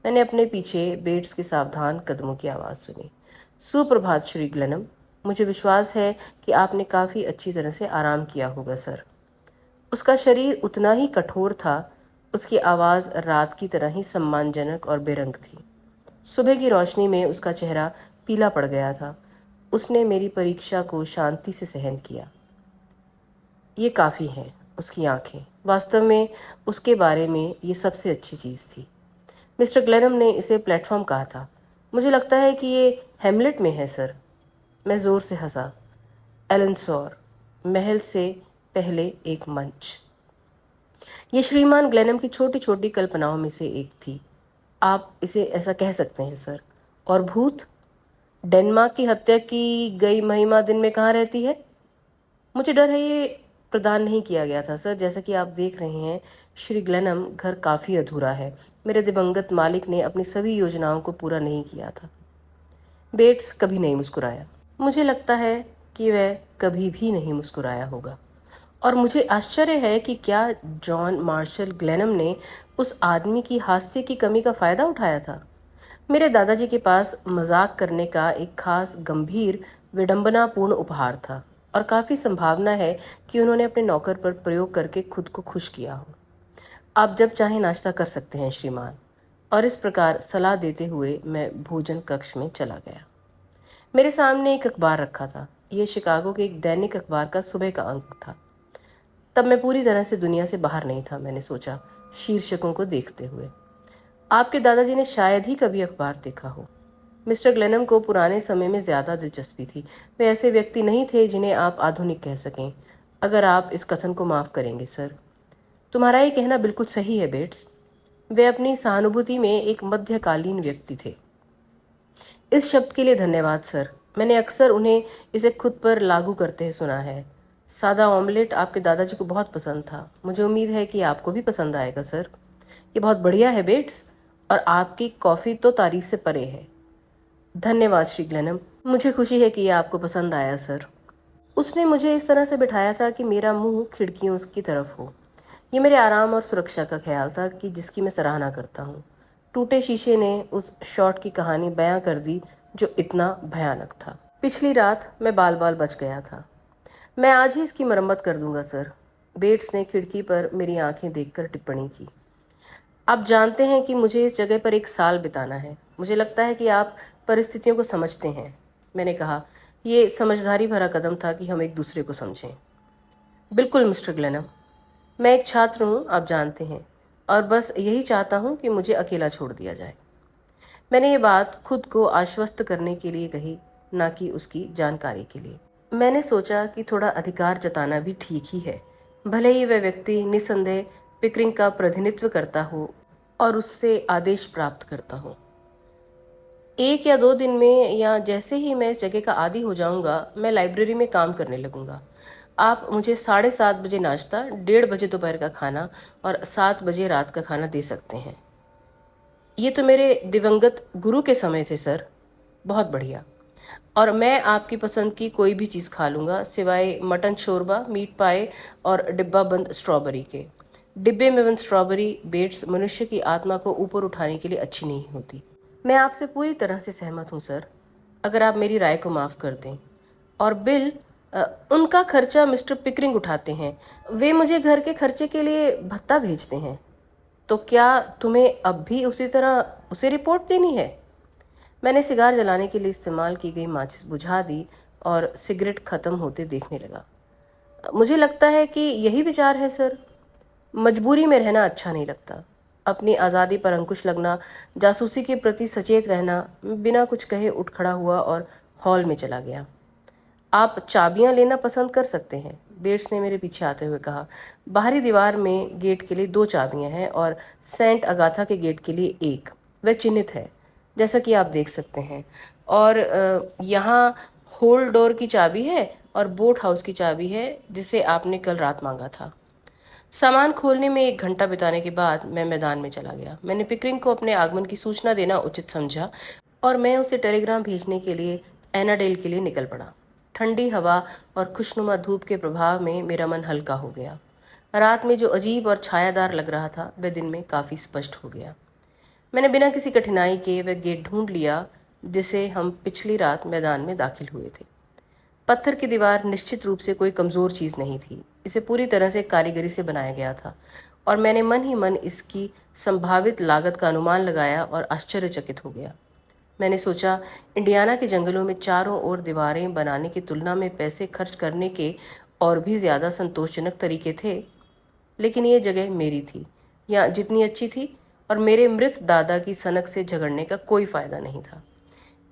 मैंने अपने पीछे बेट्स के सावधान कदमों की आवाज़ सुनी। सुप्रभात श्री ग्लेनम, मुझे विश्वास है कि आपने काफ़ी अच्छी तरह से आराम किया होगा सर। उसका शरीर उतना ही कठोर था, उसकी आवाज़ रात की तरह ही सम्मानजनक और बेरंग थी। सुबह की रोशनी में उसका चेहरा पीला पड़ गया था। उसने मेरी परीक्षा को शांति से सहन किया। ये काफ़ी है, उसकी आंखें। वास्तव में उसके बारे में ये सबसे अच्छी चीज़ थी। मिस्टर ग्लेनम ने इसे प्लेटफॉर्म कहा था। मुझे लगता है कि ये हेमलेट में है सर। मैं ज़ोर से हंसा। एलन सौर, महल से पहले एक मंच। ये श्रीमान ग्लेनम की छोटी छोटी कल्पनाओं में से एक थी। आप इसे ऐसा कह सकते हैं सर। और भूत? डेनमार्क की हत्या की गई महिमा दिन में कहाँ रहती है? मुझे डर है ये प्रदान नहीं किया गया था सर। जैसा कि आप देख रहे हैं श्री ग्लेनम, घर काफ़ी अधूरा है। मेरे दिवंगत मालिक ने अपनी सभी योजनाओं को पूरा नहीं किया था। बेट्स कभी नहीं मुस्कुराया। मुझे लगता है कि वह कभी भी नहीं मुस्कुराया होगा। और मुझे आश्चर्य है कि क्या जॉन मार्शल ग्लेनम ने उस आदमी की हास्य की कमी का फ़ायदा उठाया था। मेरे दादाजी के पास मजाक करने का एक खास गंभीर विडंबनापूर्ण उपहार था, और काफ़ी संभावना है कि उन्होंने अपने नौकर पर प्रयोग करके खुद को खुश किया हो। आप जब चाहें नाश्ता कर सकते हैं श्रीमान। और इस प्रकार सलाह देते हुए मैं भोजन कक्ष में चला गया। मेरे सामने एक अखबार रखा था। यह शिकागो के एक दैनिक अखबार का सुबह का अंक था। तब मैं पूरी तरह से दुनिया से बाहर नहीं था, मैंने सोचा शीर्षकों को देखते हुए। आपके दादाजी ने शायद ही कभी अखबार देखा हो। मिस्टर ग्लेनम को पुराने समय में ज़्यादा दिलचस्पी थी। वे ऐसे व्यक्ति नहीं थे जिन्हें आप आधुनिक कह सकें, अगर आप इस कथन को माफ़ करेंगे सर। तुम्हारा ये कहना बिल्कुल सही है बेट्स। वे अपनी सहानुभूति में एक मध्यकालीन व्यक्ति थे। इस शब्द के लिए धन्यवाद सर। मैंने अक्सर उन्हें इसे खुद पर लागू करते सुना है। सादा ऑमलेट आपके दादाजी को बहुत पसंद था। मुझे उम्मीद है कि आपको भी पसंद आएगा सर। ये बहुत बढ़िया है बेट्स, और आपकी कॉफ़ी तो तारीफ से परे है। धन्यवाद श्री ग्लेनम, मुझे खुशी है कि ये आपको पसंद आया सर। उसने मुझे इस तरह से बिठाया था कि मेरा मुंह खिड़कियों की तरफ हो। ये मेरे आराम और सुरक्षा का ख्याल था कि जिसकी मैं सराहना करता हूँ। टूटे शीशे ने उस शॉट की कहानी बयां कर दी जो इतना भयानक था। पिछली रात मैं बाल बाल बच गया था। मैं आज ही इसकी मरम्मत कर दूंगा सर। बेट्स ने खिड़की पर मेरी आंखें देखकर टिप्पणी की। आप जानते हैं कि मुझे इस जगह पर एक साल बिताना है। मुझे लगता है कि आप परिस्थितियों को समझते हैं, मैंने कहा। ये समझदारी भरा कदम था कि हम एक दूसरे को समझें। बिल्कुल मिस्टर ग्लेनम, मैं एक छात्र हूँ, आप जानते हैं, और बस यही चाहता हूँ कि मुझे अकेला छोड़ दिया जाए। मैंने ये बात खुद को आश्वस्त करने के लिए कही, ना कि उसकी जानकारी के लिए। मैंने सोचा कि थोड़ा अधिकार जताना भी ठीक ही है, भले ही वह व्यक्ति निसंदेह पिकरिंग का प्रतिनिधित्व करता हो और उससे आदेश प्राप्त करता हो। 1 या 2 दिन में, या जैसे ही मैं इस जगह का आदी हो जाऊंगा, मैं लाइब्रेरी में काम करने लगूंगा। आप मुझे 7:30 बजे नाश्ता, 1:30 बजे दोपहर का खाना और 7 बजे रात का खाना दे सकते हैं। ये तो मेरे दिवंगत गुरु के समय थे सर। बहुत बढ़िया। और मैं आपकी पसंद की कोई भी चीज़ खा लूँगा, सिवाय मटन शोरबा, मीट पाए और डिब्बा बंद स्ट्रॉबेरी के। डिब्बे में बंद स्ट्रॉबेरी बेट्स मनुष्य की आत्मा को ऊपर उठाने के लिए अच्छी नहीं होती। मैं आपसे पूरी तरह से सहमत हूँ सर, अगर आप मेरी राय को माफ़ कर दें। और बिल, उनका खर्चा मिस्टर पिकरिंग उठाते हैं। वे मुझे घर के खर्चे के लिए भत्ता भेजते हैं। तो क्या तुम्हें अब भी उसी तरह उसे रिपोर्ट देनी है? मैंने सिगार जलाने के लिए इस्तेमाल की गई माचिस बुझा दी और सिगरेट खत्म होते देखने लगा। मुझे लगता है कि यही विचार है सर। मजबूरी में रहना अच्छा नहीं लगता। अपनी आज़ादी पर अंकुश लगना, जासूसी के प्रति सचेत रहना। बिना कुछ कहे उठ खड़ा हुआ और हॉल में चला गया। आप चाबियां लेना पसंद कर सकते हैं, बेट्स ने मेरे पीछे आते हुए कहा। बाहरी दीवार में गेट के लिए 2 चाबियां हैं और सेंट अगाथा के गेट के लिए 1। वह चिन्हित है, जैसा कि आप देख सकते हैं। और यहाँ होल डोर की चाबी है और बोट हाउस की चाबी है, जिसे आपने कल रात मांगा था। सामान खोलने में 1 घंटा बिताने के बाद मैं मैदान में चला गया। मैंने पिकरिंग को अपने आगमन की सूचना देना उचित समझा और मैं उसे टेलीग्राम भेजने के लिए एनाडेल के लिए निकल पड़ा। ठंडी हवा और खुशनुमा धूप के प्रभाव में मेरा मन हल्का हो गया। रात में जो अजीब और छायादार लग रहा था, वह दिन में काफ़ी स्पष्ट हो गया। मैंने बिना किसी कठिनाई के वह गेट ढूंढ लिया जिसे हम पिछली रात मैदान में दाखिल हुए थे। पत्थर की दीवार निश्चित रूप से कोई कमज़ोर चीज़ नहीं थी। इसे पूरी तरह से कारीगरी से बनाया गया था और मैंने मन ही मन इसकी संभावित लागत का अनुमान लगाया और आश्चर्यचकित हो गया। मैंने सोचा, इंडियाना के जंगलों में चारों ओर दीवारें बनाने की तुलना में पैसे खर्च करने के और भी ज़्यादा संतोषजनक तरीके थे। लेकिन ये जगह मेरी थी, या जितनी अच्छी थी, और मेरे मृत दादा की सनक से झगड़ने का कोई फ़ायदा नहीं था।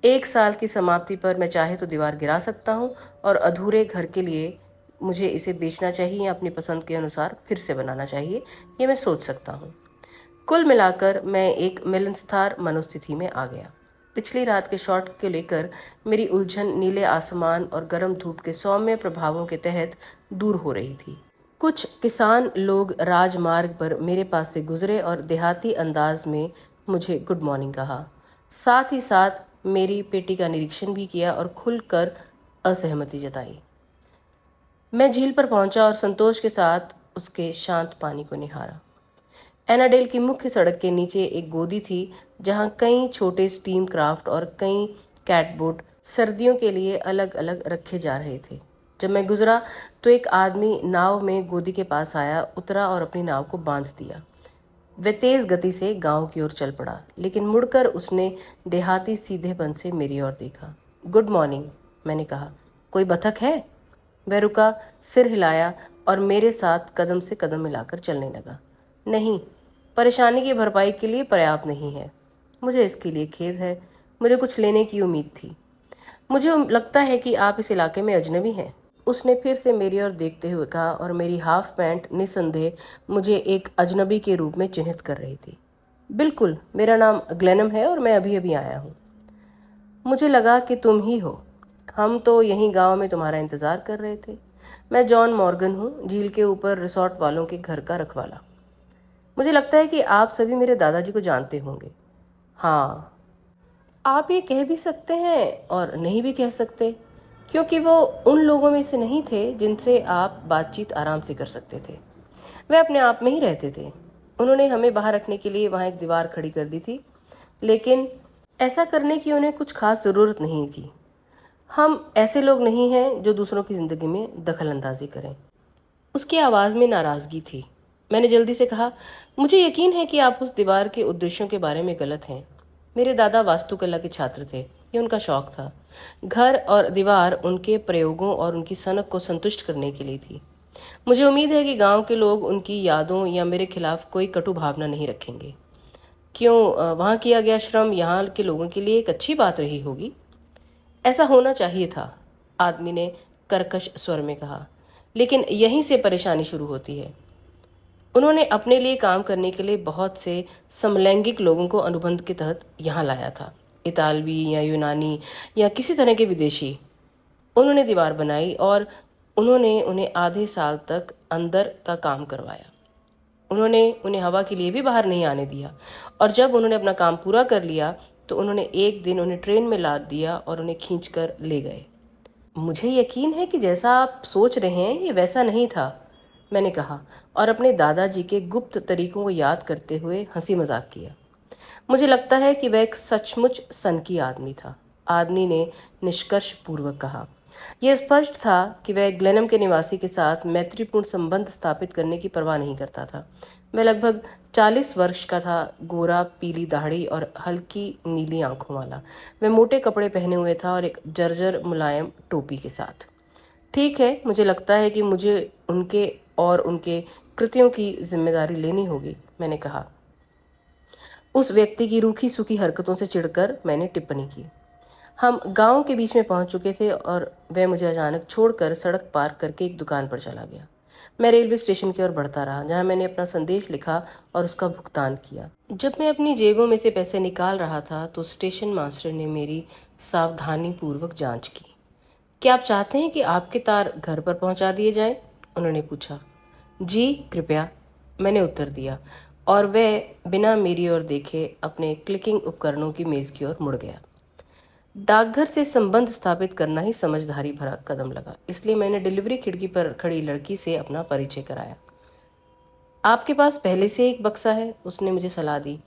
1 साल की समाप्ति पर मैं चाहे तो दीवार गिरा सकता हूँ और अधूरे घर के लिए मुझे इसे बेचना चाहिए या अपनी पसंद के अनुसार फिर से बनाना चाहिए, ये मैं सोच सकता हूँ। कुल मिलाकर मैं एक मिलनसार मनोस्थिति में आ गया। पिछली रात के शॉट को लेकर मेरी उलझन नीले आसमान और गर्म धूप के सौम्य प्रभावों के तहत दूर हो रही थी। कुछ किसान लोग राजमार्ग पर मेरे पास से गुजरे और देहाती अंदाज में मुझे गुड मॉर्निंग कहा। साथ ही साथ मेरी पेटी का निरीक्षण भी किया और खुलकर असहमति जताई। मैं झील पर पहुंचा और संतोष के साथ उसके शांत पानी को निहारा। एनाडेल की मुख्य सड़क के नीचे एक गोदी थी जहां कई छोटे स्टीम क्राफ्ट और कई कैटबोट सर्दियों के लिए अलग अलग रखे जा रहे थे। जब मैं गुजरा तो एक आदमी नाव में गोदी के पास आया, उतरा और अपनी नाव को बांध दिया। वह तेज गति से गांव की ओर चल पड़ा, लेकिन मुड़कर उसने देहाती सीधेपन से मेरी ओर देखा। गुड मॉर्निंग, मैंने कहा। कोई बतख है? वह रुका, सिर हिलाया और मेरे साथ कदम से कदम मिलाकर चलने लगा। नहीं, परेशानी की भरपाई के लिए पर्याप्त नहीं है। मुझे इसके लिए खेद है। मुझे कुछ लेने की उम्मीद थी। मुझे लगता है कि आप इस इलाके में अजनबी हैं। उसने फिर से मेरी ओर देखते हुए कहा और मेरी हाफ पैंट निस्संदेह मुझे एक अजनबी के रूप में चिन्हित कर रही थी। बिल्कुल, मेरा नाम ग्लेनम है और मैं अभी अभी आया हूँ। मुझे लगा कि तुम ही हो। हम तो यहीं गांव में तुम्हारा इंतज़ार कर रहे थे। मैं जॉन मॉर्गन हूँ, झील के ऊपर रिसोर्ट वालों के घर का रखवाला। मुझे लगता है कि आप सभी मेरे दादाजी को जानते होंगे। हाँ, आप ये कह भी सकते हैं और नहीं भी कह सकते, क्योंकि वो उन लोगों में से नहीं थे जिनसे आप बातचीत आराम से कर सकते थे। वे अपने आप में ही रहते थे। उन्होंने हमें बाहर रखने के लिए वहाँ एक दीवार खड़ी कर दी थी, लेकिन ऐसा करने की उन्हें कुछ खास ज़रूरत नहीं थी। हम ऐसे लोग नहीं हैं जो दूसरों की ज़िंदगी में दखल अंदाजी करें। उसकी आवाज़ में नाराज़गी थी। मैंने जल्दी से कहा, मुझे यकीन है कि आप उस दीवार के उद्देश्यों के बारे में गलत हैं। मेरे दादा वास्तुकला के छात्र थे, ये उनका शौक था। घर और दीवार उनके प्रयोगों और उनकी सनक को संतुष्ट करने के लिए थी। मुझे उम्मीद है कि गांव के लोग उनकी यादों या मेरे खिलाफ कोई कटु भावना नहीं रखेंगे। क्यों, वहाँ किया गया श्रम यहाँ के लोगों के लिए एक अच्छी बात रही होगी। ऐसा होना चाहिए था, आदमी ने कर्कश स्वर में कहा। लेकिन यहीं से परेशानी शुरू होती है। उन्होंने अपने लिए काम करने के लिए बहुत से समलैंगिक लोगों को अनुबंध के तहत यहाँ लाया था, इतालवी या यूनानी या किसी तरह के विदेशी। उन्होंने दीवार बनाई और उन्होंने उन्हें आधे साल तक अंदर का काम करवाया। उन्होंने उन्हें हवा के लिए भी बाहर नहीं आने दिया, और जब उन्होंने अपना काम पूरा कर लिया तो उन्होंने एक दिन उन्हें ट्रेन में लाद दिया और उन्हें खींचकर ले गए। मुझे यकीन है कि जैसा आप सोच रहे हैं ये वैसा नहीं था, मैंने कहा और अपने दादाजी के गुप्त तरीकों को याद करते हुए हंसी मजाक किया। मुझे लगता है कि वह एक सचमुच सनकी आदमी था, आदमी ने निष्कर्ष पूर्वक कहा। यह स्पष्ट था कि वह ग्लेनम के निवासी के साथ मैत्रीपूर्ण संबंध स्थापित करने की परवाह नहीं करता था। वह लगभग 40 वर्ष का था, गोरा, पीली दाढ़ी और हल्की नीली आंखों वाला। वह मोटे कपड़े पहने हुए था और एक जर्जर मुलायम टोपी के साथ। ठीक है, मुझे लगता है कि मुझे उनके और उनके कृत्यों की जिम्मेदारी लेनी होगी, मैंने कहा। उस व्यक्ति की रूखी सूखी हरकतों से चिढ़कर मैंने टिप्पणी की। हम गांव के बीच में पहुंच चुके थे और वह मुझे अचानक छोड़कर सड़क पार करके एक दुकान पर चला गया। मैं रेलवे स्टेशन की ओर बढ़ता रहा, जहां मैंने अपना संदेश लिखा और उसका भुगतान किया। जब मैं अपनी जेबों में से पैसे निकाल रहा था तो स्टेशन मास्टर ने मेरी सावधानी पूर्वक जांच की। क्या आप चाहते हैं कि आपके तार घर पर पहुंचा दिए जाएं? उन्होंने पूछा। जी, कृपया, मैंने उत्तर दिया और वह बिना मेरी ओर देखे अपने क्लिकिंग उपकरणों की मेज की ओर मुड़ गया। डाकघर से संबंध स्थापित करना ही समझदारी भरा कदम लगा, इसलिए मैंने डिलीवरी खिड़की पर खड़ी लड़की से अपना परिचय कराया। आपके पास पहले से एक बक्सा है, उसने मुझे सलाह दी।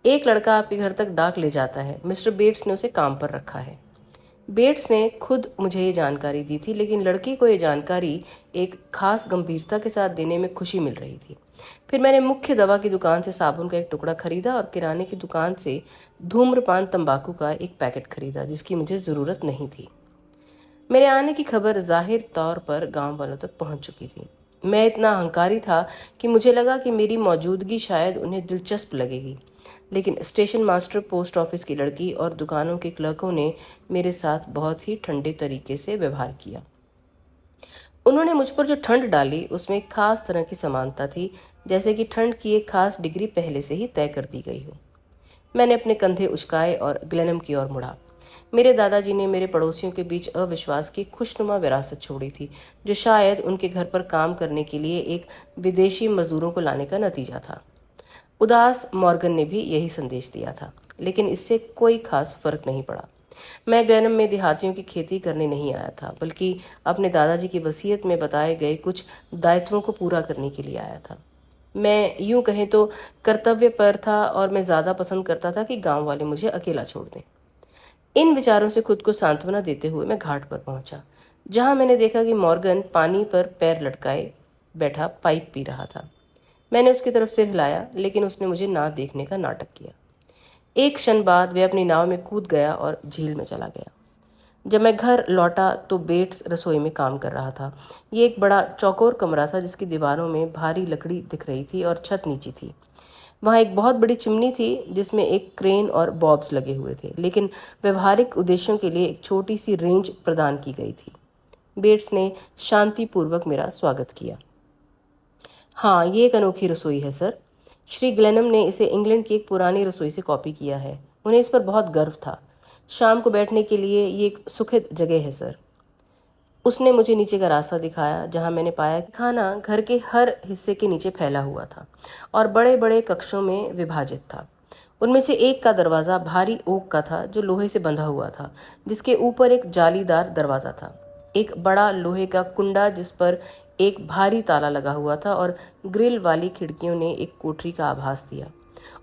एक लड़का आपके घर तक डाक ले जाता है, मिस्टर बेट्स ने उसे काम पर रखा है। बेट्स ने खुद मुझे ये जानकारी दी थी, लेकिन लड़की को ये जानकारी एक खास गंभीरता के साथ देने में खुशी मिल रही थी। फिर मैंने मुख्य दवा की दुकान से साबुन का एक टुकड़ा खरीदा और किराने की दुकान से धूम्रपान तंबाकू का एक पैकेट खरीदा, जिसकी मुझे ज़रूरत नहीं थी। मेरे आने की खबर जाहिर तौर पर गांव वालों तक पहुंच चुकी थी। मैं इतना अहंकारी था कि मुझे लगा कि मेरी मौजूदगी शायद उन्हें दिलचस्प लगेगी, लेकिन स्टेशन मास्टर, पोस्ट ऑफिस की लड़की और दुकानों के क्लर्कों ने मेरे साथ बहुत ही ठंडे तरीके से व्यवहार किया। उन्होंने मुझ पर जो ठंड डाली उसमें एक खास तरह की समानता थी, जैसे कि ठंड की एक खास डिग्री पहले से ही तय कर दी गई हो। मैंने अपने कंधे उचकाए और ग्लेनम की ओर मुड़ा। मेरे दादाजी ने मेरे पड़ोसियों के बीच अविश्वास की खुशनुमा विरासत छोड़ी थी, जो शायद उनके घर पर काम करने के लिए एक विदेशी मजदूरों को लाने का नतीजा था। उदास मॉर्गन ने भी यही संदेश दिया था, लेकिन इससे कोई खास फर्क नहीं पड़ा। मैं ग्लेनम में देहातियों की खेती करने नहीं आया था, बल्कि अपने दादाजी की वसीयत में बताए गए कुछ दायित्वों को पूरा करने के लिए आया था। मैं यूं कहें तो कर्तव्य पर था और मैं ज़्यादा पसंद करता था कि गांव वाले मुझे अकेला छोड़ दें। इन विचारों से खुद को सांत्वना देते हुए मैं घाट पर पहुंचा, जहां मैंने देखा कि मॉर्गन पानी पर पैर लटकाए बैठा पाइप पी रहा था। मैंने उसकी तरफ से हिलाया, लेकिन उसने मुझे ना देखने का नाटक किया। एक क्षण बाद वह अपनी नाव में कूद गया और झील में चला गया। जब मैं घर लौटा तो बेट्स रसोई में काम कर रहा था। ये एक बड़ा चौकोर कमरा था, जिसकी दीवारों में भारी लकड़ी दिख रही थी और छत नीची थी। वहाँ एक बहुत बड़ी चिमनी थी, जिसमें एक क्रेन और बॉब्स लगे हुए थे, लेकिन व्यवहारिक उद्देश्यों के लिए एक छोटी सी रेंज प्रदान की गई थी। बेट्स ने शांतिपूर्वक मेरा स्वागत किया। हाँ, ये एक अनोखी रसोई है सर। श्री ग्लेनम ने इसे इंग्लैंड की एक पुरानी रसोई से कॉपी किया है। उन्हें इस पर बहुत गर्व था। शाम को बैठने के लिए ये एक सुखद जगह है सर। उसने मुझे नीचे का रास्ता दिखाया, जहां मैंने पाया कि खाना घर के हर हिस्से के नीचे फैला हुआ था और बड़े बड़े कक्षों में विभाजित था। उनमें से एक का दरवाज़ा भारी ओक का था, जो लोहे से बंधा हुआ था, जिसके ऊपर एक जालीदार दरवाज़ा था। एक बड़ा लोहे का कुंडा जिस पर एक भारी ताला लगा हुआ था और ग्रिल वाली खिड़कियों ने एक कोठरी का आभास दिया।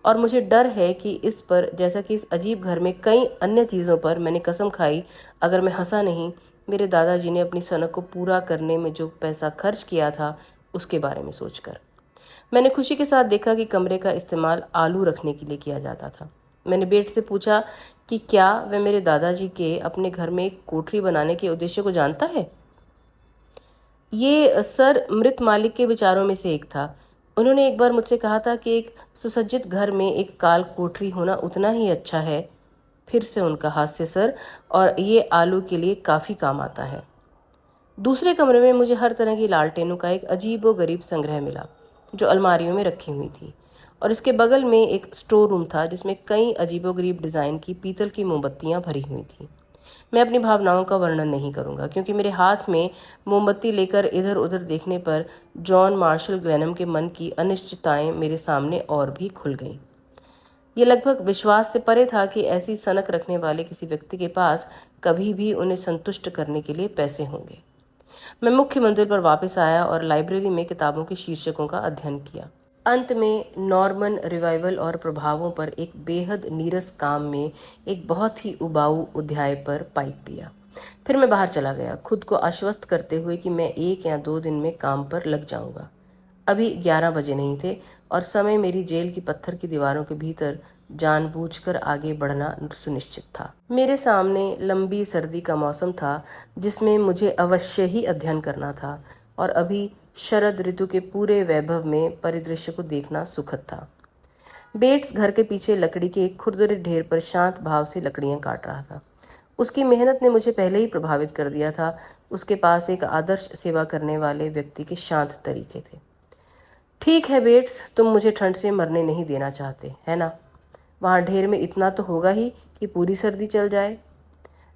और मुझे डर है कि इस पर, जैसा कि इस अजीब घर में कई अन्य चीज़ों पर मैंने कसम खाई, अगर मैं हंसा नहीं, मेरे दादाजी ने अपनी सनक को पूरा करने में जो पैसा खर्च किया था उसके बारे में सोचकर। मैंने खुशी के साथ देखा कि कमरे का इस्तेमाल आलू रखने के लिए किया जाता था। मैंने बेट से पूछा कि क्या वह मेरे दादाजी के अपने घर में एक कोठरी बनाने के उद्देश्य को जानता है। ये सर मृत मालिक के विचारों में से एक था। उन्होंने एक बार मुझसे कहा था कि एक सुसज्जित घर में एक काल कोठरी होना उतना ही अच्छा है। फिर से उनका हास्य सर, और ये आलू के लिए काफ़ी काम आता है। दूसरे कमरे में मुझे हर तरह की लालटेनों का एक अजीब व गरीब संग्रह मिला, जो अलमारियों में रखी हुई थी, और इसके बगल में एक स्टोर रूम था, जिसमें कई अजीबोगरीब डिज़ाइन की पीतल की मोमबत्तियां भरी हुई थी। मैं अपनी भावनाओं का वर्णन नहीं करूंगा, क्योंकि मेरे हाथ में मोमबत्ती लेकर इधर उधर देखने पर जॉन मार्शल ग्लेनम के मन की अनिश्चितताएं मेरे सामने और भी खुल गईं। ये लगभग विश्वास से परे था कि ऐसी सनक रखने वाले किसी व्यक्ति के पास कभी भी उन्हें संतुष्ट करने के लिए पैसे होंगे। मैं मुख्य मंजिल पर वापस आया और लाइब्रेरी में किताबों के शीर्षकों का अध्ययन किया। अंत में नॉर्मन रिवाइवल और प्रभावों पर एक बेहद नीरस काम में एक बहुत ही उबाऊ अध्याय पर पाइप पिया। फिर मैं बाहर चला गया, खुद को आश्वस्त करते हुए कि मैं 1 या 2 दिन में काम पर लग जाऊंगा। अभी 11 बजे नहीं थे और समय मेरी जेल की पत्थर की दीवारों के भीतर जानबूझकर आगे बढ़ना सुनिश्चित था। मेरे सामने लंबी सर्दी का मौसम था जिसमें मुझे अवश्य ही अध्ययन करना था, और अभी शरद ऋतु के पूरे वैभव में परिदृश्य को देखना सुखद था। बेट्स घर के पीछे लकड़ी के एक खुरदरे ढेर पर शांत भाव से लकड़ियां काट रहा था। उसकी मेहनत ने मुझे पहले ही प्रभावित कर दिया था। उसके पास एक आदर्श सेवा करने वाले व्यक्ति के शांत तरीके थे। ठीक है बेट्स, तुम मुझे ठंड से मरने नहीं देना चाहते, है ना? वहाँ ढेर में इतना तो होगा ही कि पूरी सर्दी चल जाए।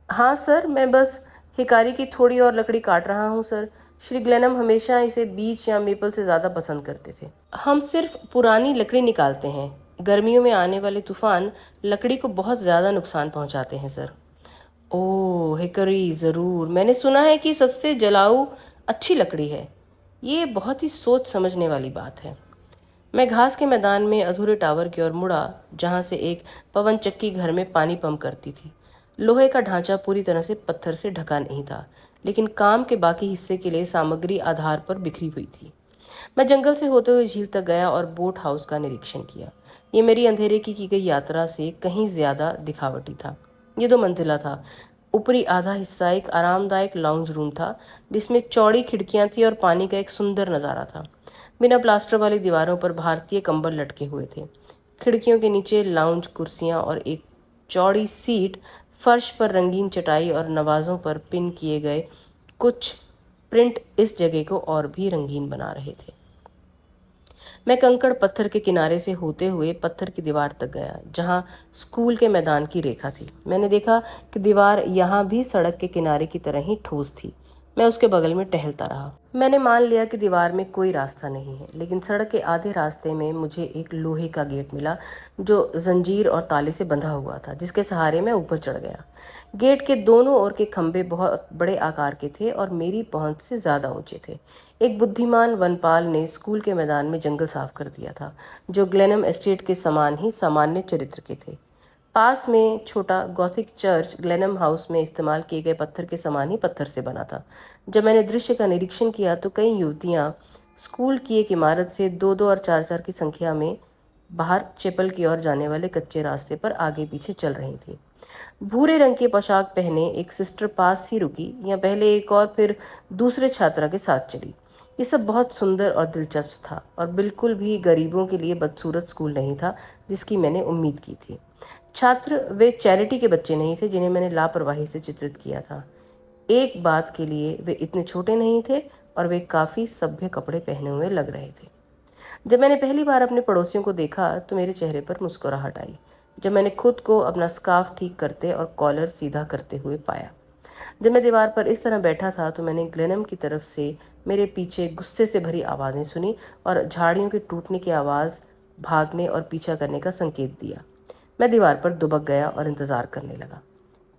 हाँ सर, मैं बस हिकारी की थोड़ी और लकड़ी काट रहा हूँ सर। श्री ग्लेनम हमेशा इसे बीच या मेपल से ज़्यादा पसंद करते थे। हम सिर्फ पुरानी लकड़ी निकालते हैं। गर्मियों में आने वाले तूफान लकड़ी को बहुत ज़्यादा नुकसान पहुँचाते हैं सर। ओह हिकरी, ज़रूर। मैंने सुना है कि सबसे जलाऊ अच्छी लकड़ी है। ये बहुत ही सोच समझने वाली बात है। मैं घास के मैदान में अधूरे टावर की ओर मुड़ा जहाँ से एक पवन चक्की घर में पानी पंप करती थी। लोहे का ढांचा पूरी तरह से पत्थर से ढका नहीं था, लेकिन काम के बाकी हिस्से के लिए सामग्री आधार पर बिखरी हुई थी। मैं जंगल से होते हुए झील तक गया और बोट हाउस का निरीक्षण किया। ये मेरी अंधेरे की गई यात्रा से कहीं ज्यादा दिखावटी था। ये 2 मंजिला था। ऊपरी आधा हिस्सा एक आरामदायक लाउंज रूम था जिसमें चौड़ी खिड़कियां थी और पानी का एक सुंदर नज़ारा था। बिना प्लास्टर वाली दीवारों पर भारतीय कंबल लटके हुए थे। खिड़कियों के नीचे लाउंज कुर्सियां और एक चौड़ी सीट, फर्श पर रंगीन चटाई और नवाजों पर पिन किए गए कुछ प्रिंट इस जगह को और भी रंगीन बना रहे थे। मैं कंकड़ पत्थर के किनारे से होते हुए पत्थर की दीवार तक गया जहां स्कूल के मैदान की रेखा थी। मैंने देखा कि दीवार यहाँ भी सड़क के किनारे की तरह ही ठोस थी। मैं उसके बगल में टहलता रहा। मैंने मान लिया कि दीवार में कोई रास्ता नहीं है, लेकिन सड़क के आधे रास्ते में मुझे एक लोहे का गेट मिला जो जंजीर और ताले से बंधा हुआ था, जिसके सहारे मैं ऊपर चढ़ गया। गेट के दोनों ओर के खंभे बहुत बड़े आकार के थे और मेरी पहुंच से ज्यादा ऊंचे थे। एक बुद्धिमान वनपाल ने स्कूल के मैदान में जंगल साफ कर दिया था, जो ग्लेनम एस्टेट के समान ही सामान्य चरित्र के थे। पास में छोटा गॉथिक चर्च ग्लेनम हाउस में इस्तेमाल किए गए पत्थर के समान ही पत्थर से बना था। जब मैंने दृश्य का निरीक्षण किया तो कई युवतियां स्कूल की एक इमारत से 2-2 और 4-4 की संख्या में बाहर चैपल की ओर जाने वाले कच्चे रास्ते पर आगे पीछे चल रही थी। भूरे रंग की पोशाक पहने एक सिस्टर पास ही रुकी, या पहले एक और फिर दूसरे छात्रा के साथ चली। ये सब बहुत सुंदर और दिलचस्प था और बिल्कुल भी गरीबों के लिए बदसूरत स्कूल नहीं था जिसकी मैंने उम्मीद की थी। छात्र वे चैरिटी के बच्चे नहीं थे जिन्हें मैंने लापरवाही से चित्रित किया था। एक बात के लिए वे इतने छोटे नहीं थे और वे काफ़ी सभ्य कपड़े पहने हुए लग रहे थे। जब मैंने पहली बार अपने पड़ोसियों को देखा तो मेरे चेहरे पर मुस्कुराहट आई जब मैंने खुद को अपना स्कार्फ ठीक करते और कॉलर सीधा करते हुए पाया। जब मैं दीवार पर इस तरह बैठा था तो मैंने ग्लेनम की तरफ से मेरे पीछे गुस्से से भरी आवाज़ें सुनी और झाड़ियों के टूटने की आवाज़ भागने और पीछा करने का संकेत दिया। मैं दीवार पर दुबक गया और इंतज़ार करने लगा।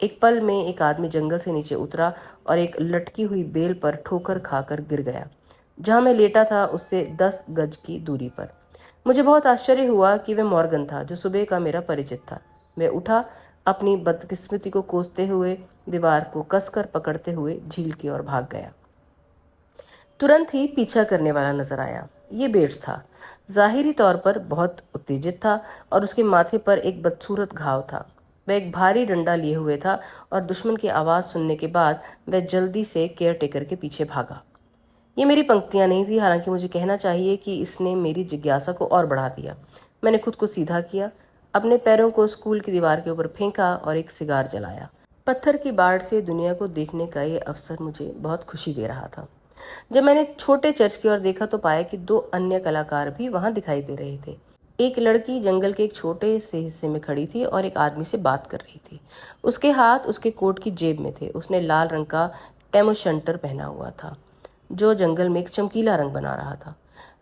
एक पल में एक आदमी जंगल से नीचे उतरा और एक लटकी हुई बेल पर ठोकर खाकर गिर गया। जहाँ मैं लेटा था उससे 10 गज की दूरी पर। मुझे बहुत आश्चर्य हुआ कि वह मॉर्गन था जो सुबह का मेरा परिचित था। मैं उठा, अपनी बदकिस्मती को कोसते हुए दीवार को कसकर पकड़ते हुए झील की ओर भाग गया। तुरंत ही पीछा करने वाला नजर आया। ये बेट्स था। जाहिरी तौर पर बहुत उत्तेजित था और उसके माथे पर एक बदसूरत घाव था। वह एक भारी डंडा लिए हुए था और दुश्मन की आवाज़ सुनने के बाद वह जल्दी से केयरटेकर के पीछे भागा। ये मेरी पंक्तियां नहीं थी, हालांकि मुझे कहना चाहिए कि इसने मेरी जिज्ञासा को और बढ़ा दिया। मैंने खुद को सीधा किया, अपने पैरों को स्कूल की दीवार के ऊपर फेंका और एक सिगार जलाया। पत्थर की बाढ़ से दुनिया को देखने का ये अवसर मुझे बहुत खुशी दे रहा था। जब मैंने छोटे चर्च की ओर देखा तो पाया कि 2 अन्य कलाकार भी वहां दिखाई दे रहे थे। एक लड़की जंगल के एक छोटे से हिस्से में खड़ी थी और एक आदमी से बात कर रही थी। उसके हाथ उसके कोट की जेब में थे। उसने लाल रंग का टेमोशंटर पहना हुआ था जो जंगल में एक चमकीला रंग बना रहा था।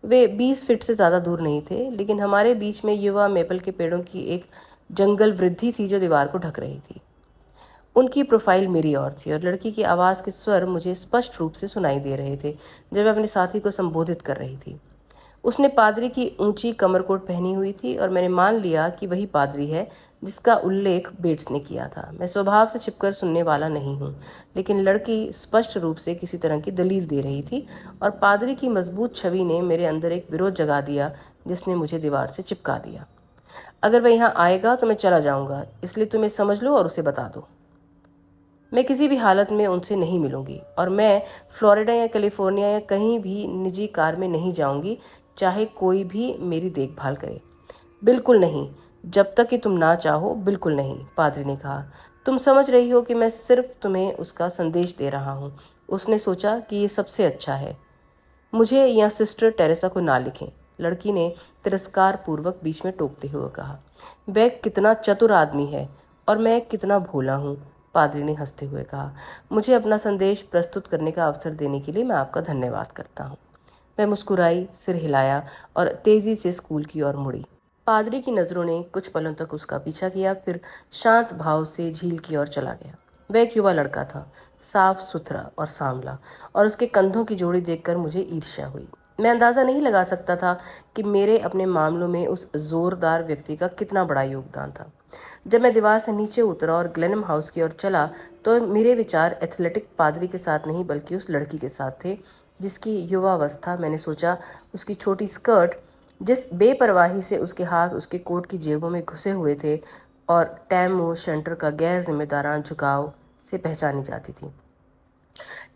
वे 20 फीट से ज़्यादा दूर नहीं थे, लेकिन हमारे बीच में युवा मेपल के पेड़ों की एक जंगल वृद्धि थी जो दीवार को ढक रही थी। उनकी प्रोफाइल मेरी और थी और लड़की की आवाज़ के स्वर मुझे स्पष्ट रूप से सुनाई दे रहे थे जब मैं अपने साथी को संबोधित कर रही थी। उसने पादरी की ऊंची कमरकोट पहनी हुई थी और मैंने मान लिया कि वही पादरी है जिसका उल्लेख बेट्स ने किया था। मैं स्वभाव से छिपकर सुनने वाला नहीं हूँ, लेकिन लड़की स्पष्ट रूप से किसी तरह की दलील दे रही थी और पादरी की मजबूत छवि ने मेरे अंदर एक विरोध जगा दिया जिसने मुझे दीवार से चिपका दिया। अगर वह यहाँ आएगा तो मैं चला जाऊंगा, इसलिए तुम्हें समझ लो और उसे बता दो। मैं किसी भी हालत में उनसे नहीं मिलूंगी और मैं फ्लोरिडा या कैलिफोर्निया या कहीं भी निजी कार में नहीं जाऊंगी, चाहे कोई भी मेरी देखभाल करे। बिल्कुल नहीं, जब तक कि तुम ना चाहो, बिल्कुल नहीं, पादरी ने कहा। तुम समझ रही हो कि मैं सिर्फ तुम्हें उसका संदेश दे रहा हूँ। उसने सोचा कि ये सबसे अच्छा है। मुझे या सिस्टर टेरेसा को ना लिखें, लड़की ने तिरस्कार पूर्वक बीच में टोकते हुए कहा। वह कितना चतुर आदमी है और मैं कितना भोला हूँ, पादरी ने हंसते हुए कहा। मुझे अपना संदेश प्रस्तुत करने का अवसर देने के लिए मैं आपका धन्यवाद करता हूँ। मैं मुस्कुराई, सिर हिलाया और तेजी से स्कूल की ओर मुड़ी। पादरी की नज़रों ने कुछ पलों तक उसका पीछा किया, फिर शांत भाव से झील की ओर चला गया। वह एक युवा लड़का था, साफ सुथरा और सांवला, और उसके कंधों की जोड़ी देखकर मुझे ईर्ष्या हुई। मैं अंदाज़ा नहीं लगा सकता था कि मेरे अपने मामलों में उस जोरदार व्यक्ति का कितना बड़ा योगदान था। जब मैं दीवार से नीचे उतरा और ग्लेनम हाउस की ओर चला तो मेरे विचार एथलेटिक पादरी के साथ नहीं बल्कि उस लड़की के साथ थे जिसकी युवावस्था, मैंने सोचा, उसकी छोटी स्कर्ट जिस बेपरवाही से उसके हाथ उसके कोट की जेबों में घुसे हुए थे और टैमो शेंटर का गैर जिम्मेदारान झुकाव से पहचानी जाती थी।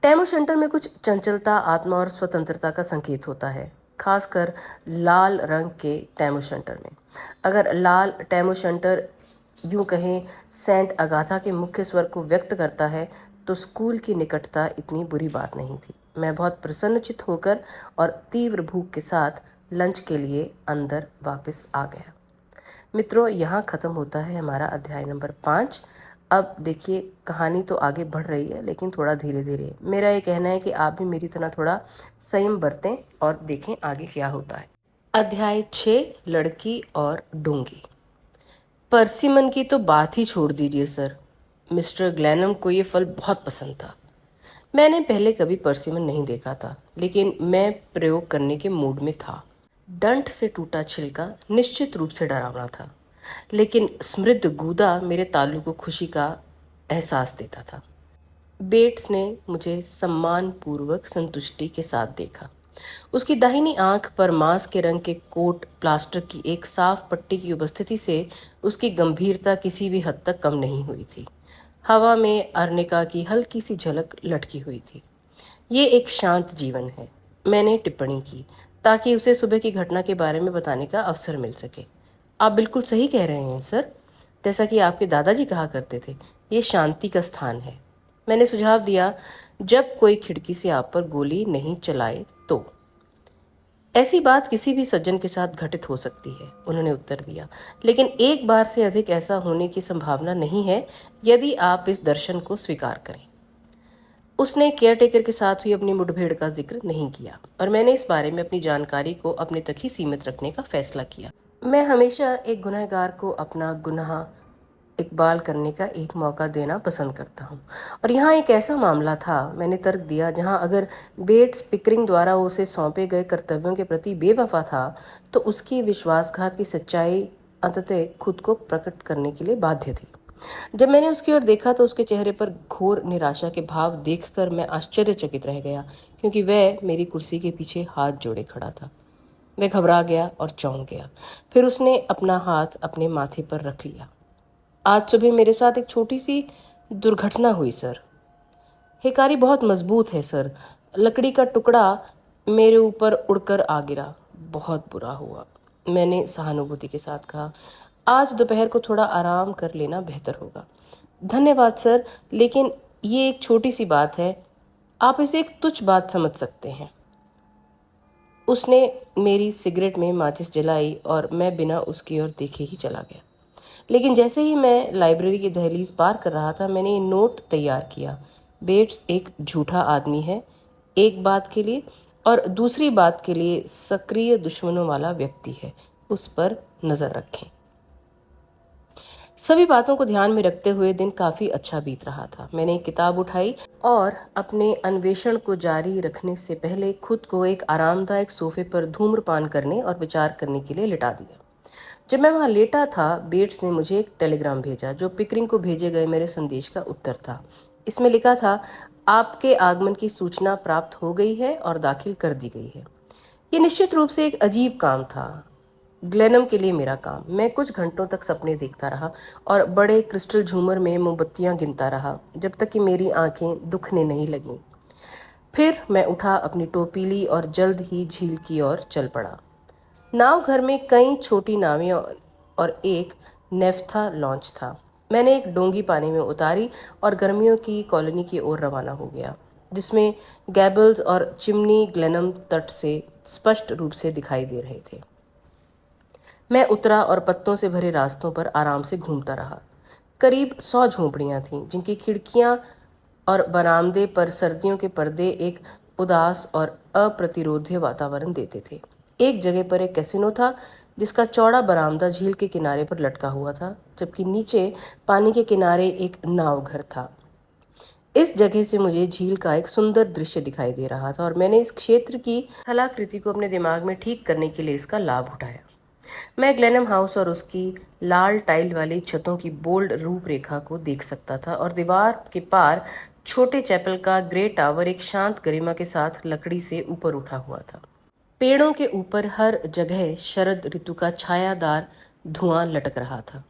टैमो शेंटर में कुछ चंचलता, आत्मा और स्वतंत्रता का संकेत होता है, खासकर लाल रंग के टैमो शेंटर में। अगर लाल टैमो शेंटर यूं कहें सेंट अगाथा के मुख्य स्वर को व्यक्त करता है तो स्कूल की निकटता इतनी बुरी बात नहीं थी। मैं बहुत प्रसन्नचित होकर और तीव्र भूख के साथ लंच के लिए अंदर वापस आ गया। मित्रों, यहाँ ख़त्म होता है हमारा अध्याय नंबर 5। अब देखिए, कहानी तो आगे बढ़ रही है लेकिन थोड़ा धीरे धीरे। मेरा ये कहना है कि आप भी मेरी तरह थोड़ा संयम बरतें और देखें आगे क्या होता है। अध्याय 6, लड़की और डोंगी। परसिमन की तो बात ही छोड़ दीजिए सर। मिस्टर ग्लैनम को ये फल बहुत पसंद था। मैंने पहले कभी परसिमन नहीं देखा था, लेकिन मैं प्रयोग करने के मूड में था। डंठ से टूटा छिलका निश्चित रूप से डरावना था, लेकिन समृद्ध गूदा मेरे तालु को खुशी का एहसास देता था। बेट्स ने मुझे सम्मानपूर्वक संतुष्टि के साथ देखा। उसकी दाहिनी आंख पर मांस के रंग के कोट प्लास्टर की एक साफ पट्टी की उपस्थिति से उसकी गंभीरता किसी भी हद तक कम नहीं हुई थी। हवा में अर्निका की हल्की सी झलक लटकी हुई थी। ये एक शांत जीवन है, मैंने टिप्पणी की, ताकि उसे सुबह की घटना के बारे में बताने का अवसर मिल सके। आप बिल्कुल सही कह रहे हैं सर, जैसा कि आपके दादाजी कहा करते थे, ये शांति का स्थान है। मैंने सुझाव दिया, जब कोई खिड़की से आप पर गोली नहीं चलाए तो। ऐसी बात किसी भी सज्जन के साथ घटित हो सकती है, उन्होंने उत्तर दिया, लेकिन एक बार से अधिक ऐसा होने की संभावना नहीं है यदि आप इस दर्शन को स्वीकार करें। उसने केयरटेकर के साथ हुई अपनी मुठभेड़ का जिक्र नहीं किया और मैंने इस बारे में अपनी जानकारी को अपने तक ही सीमित रखने का फैसला किया। मैं हमेशा एक गुनहगार को अपना गुनाह इकबाल करने का एक मौका देना पसंद करता हूँ, और यहाँ एक ऐसा मामला था, मैंने तर्क दिया, जहाँ अगर बेट्स पिकरिंग द्वारा उसे सौंपे गए कर्तव्यों के प्रति बेवफा था तो उसकी विश्वासघात की सच्चाई अंततः खुद को प्रकट करने के लिए बाध्य थी। जब मैंने उसकी ओर देखा तो उसके चेहरे पर घोर निराशा के भाव देखकर मैं आश्चर्यचकित रह गया, क्योंकि वह मेरी कुर्सी के पीछे हाथ जोड़े खड़ा था। वह घबरा गया और चौंक गया। फिर उसने अपना हाथ अपने माथे पर रख लिया। आज सुबह मेरे साथ एक छोटी सी दुर्घटना हुई सर। हिकारी बहुत मजबूत है सर। लकड़ी का टुकड़ा मेरे ऊपर उड़कर आ गिरा। बहुत बुरा हुआ, मैंने सहानुभूति के साथ कहा। आज दोपहर को थोड़ा आराम कर लेना बेहतर होगा। धन्यवाद सर, लेकिन ये एक छोटी सी बात है, आप इसे एक तुच्छ बात समझ सकते हैं। उसने मेरी सिगरेट में माचिस जलाई और मैं बिना उसकी ओर देखे ही चला गया। लेकिन जैसे ही मैं लाइब्रेरी की दहलीज पार कर रहा था, मैंने ये नोट तैयार किया। बेट्स एक झूठा आदमी है, एक बात के लिए, और दूसरी बात के लिए सक्रिय दुश्मनों वाला व्यक्ति है। उस पर नजर रखें। सभी बातों को ध्यान में रखते हुए दिन काफी अच्छा बीत रहा था। मैंने एक किताब उठाई और अपने अन्वेषण को जारी रखने से पहले खुद को एक आरामदायक सोफे पर धूम्रपान करने और विचार करने के लिए लिटा दिया। जब मैं वहां लेटा था, बेट्स ने मुझे एक टेलीग्राम भेजा जो पिकरिंग को भेजे गए मेरे संदेश का उत्तर था। इसमें लिखा था, आपके आगमन की सूचना प्राप्त हो गई है और दाखिल कर दी गई है। ये निश्चित रूप से एक अजीब काम था, ग्लेनम के लिए मेरा काम। मैं कुछ घंटों तक सपने देखता रहा और बड़े क्रिस्टल झूमर में मोमबत्तियां गिनता रहा, जब तक कि मेरी आंखें दुखने नहीं लगीं। फिर मैं उठा, अपनी टोपी ली और जल्द ही झील की ओर चल पड़ा। नाव घर में कई छोटी नावें और एक नेफ्था लॉन्च था। मैंने एक डोंगी पानी में उतारी और गर्मियों की कॉलोनी की ओर रवाना हो गया, जिसमें गैबल्स और चिमनी ग्लेनम तट से स्पष्ट रूप से दिखाई दे रहे थे। मैं उतरा और पत्तों से भरे रास्तों पर आराम से घूमता रहा। करीब 100 झोंपड़ियां थीं, जिनकी खिड़कियां और बरामदे पर सर्दियों के पर्दे एक उदास और अप्रतिरोध्य वातावरण देते थे। एक जगह पर एक कैसीनो था, जिसका चौड़ा बरामदा झील के किनारे पर लटका हुआ था, जबकि नीचे पानी के किनारे एक नाव घर था। इस जगह से मुझे झील का एक सुंदर दृश्य दिखाई दे रहा था और मैंने इस क्षेत्र की स्थलाकृति को अपने दिमाग में ठीक करने के लिए इसका लाभ उठाया। मैं ग्लेनम हाउस और उसकी लाल टाइल वाली छतों की बोल्ड रूपरेखा को देख सकता था और दीवार के पार छोटे चैपल का ग्रे टावर एक शांत गरिमा के साथ लकड़ी से ऊपर उठा हुआ था। पेड़ों के ऊपर हर जगह शरद ऋतु का छायादार धुआं लटक रहा था।